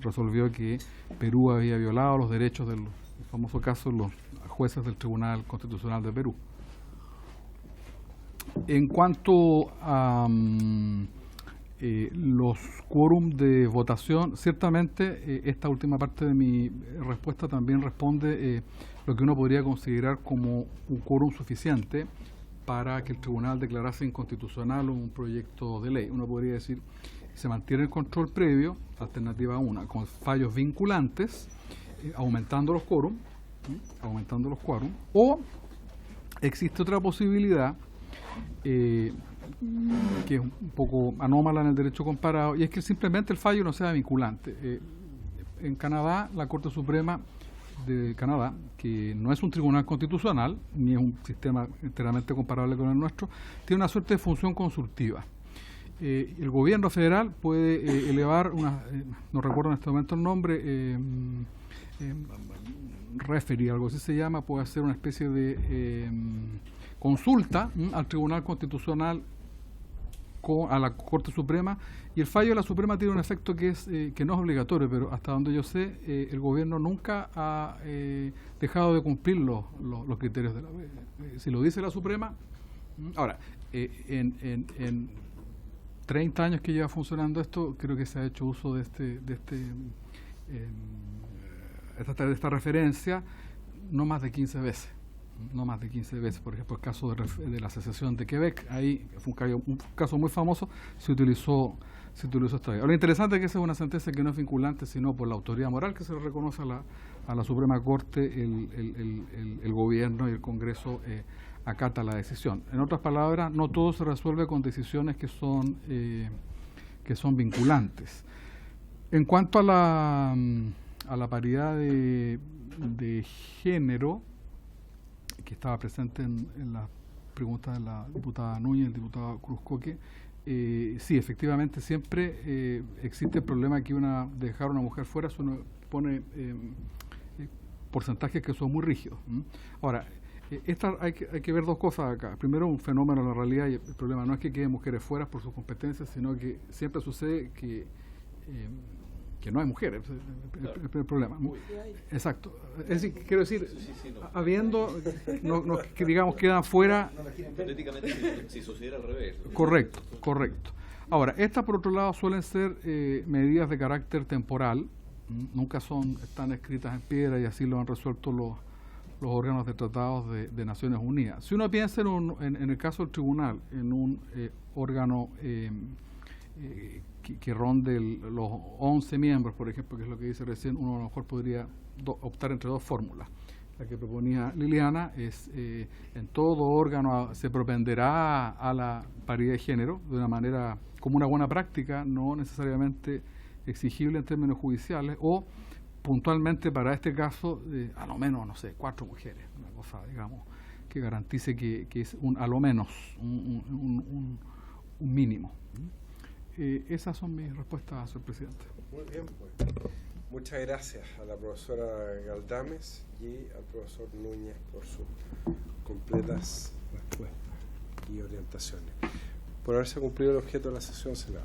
resolvió que Perú había violado los derechos del famoso caso de los jueces del Tribunal Constitucional de Perú. En cuanto a los quórum de votación, ciertamente esta última parte de mi respuesta también responde lo que uno podría considerar como un quórum suficiente para que el tribunal declarase inconstitucional un proyecto de ley. Uno podría decir, se mantiene el control previo, alternativa 1, con fallos vinculantes, aumentando los quórum, o existe otra posibilidad que es un poco anómala en el derecho comparado, y es que simplemente el fallo no sea vinculante. En Canadá, la Corte Suprema de Canadá, que no es un tribunal constitucional, ni es un sistema enteramente comparable con el nuestro, tiene una suerte de función consultiva. El gobierno federal puede elevar no recuerdo en este momento el nombre, referee, algo así se llama, puede hacer una especie de consulta al Tribunal Constitucional, a la Corte Suprema, y el fallo de la Suprema tiene un efecto que no es obligatorio, pero hasta donde yo sé, el gobierno nunca ha dejado de cumplir los criterios de la ley. Si lo dice la Suprema. Ahora, en 30 años que lleva funcionando esto, creo que se ha hecho uso de esta referencia no más de 15 veces. No más de 15 veces. Por ejemplo, el caso de la secesión de Quebec, ahí fue un caso muy famoso, se utilizó esta ley. Lo interesante es que esa es una sentencia que no es vinculante, sino por la autoridad moral que se le reconoce a la Suprema Corte, el gobierno y el Congreso acata la decisión. En otras palabras, no todo se resuelve con decisiones que son vinculantes. En cuanto a la paridad de género, que estaba presente en las preguntas de la diputada Núñez y el diputado Cruzcoque, sí, efectivamente siempre existe el problema que de dejar a una mujer fuera, eso uno pone porcentajes que son muy rígidos. Ahora, hay que ver dos cosas acá. Primero, un fenómeno en la realidad, y el problema no es que queden mujeres fuera por sus competencias, sino que siempre sucede que no hay mujeres, el problema. Exacto. Es decir, quiero decir, habiendo, que digamos quedan fuera. Hipotéticamente, si sucediera al revés. Correcto. Ahora, estas por otro lado suelen ser medidas de carácter temporal, nunca están escritas en piedra y así lo han resuelto los órganos de tratados de Naciones Unidas. Si uno piensa en el caso del tribunal, en un órgano que ronde los 11 miembros, por ejemplo, que es lo que dice recién, uno a lo mejor podría optar entre dos fórmulas. La que proponía Liliana es, en todo órgano se propenderá a la paridad de género de una manera como una buena práctica, no necesariamente exigible en términos judiciales, o puntualmente para este caso, a lo menos, no sé, 4 mujeres, una cosa, digamos, que garantice que es a lo menos un mínimo. Esas son mis respuestas, señor presidente. Muy bien, pues. Muchas gracias a la profesora Galdames y al profesor Núñez por sus completas respuestas y orientaciones. Por haberse cumplido el objeto de la sesión, se la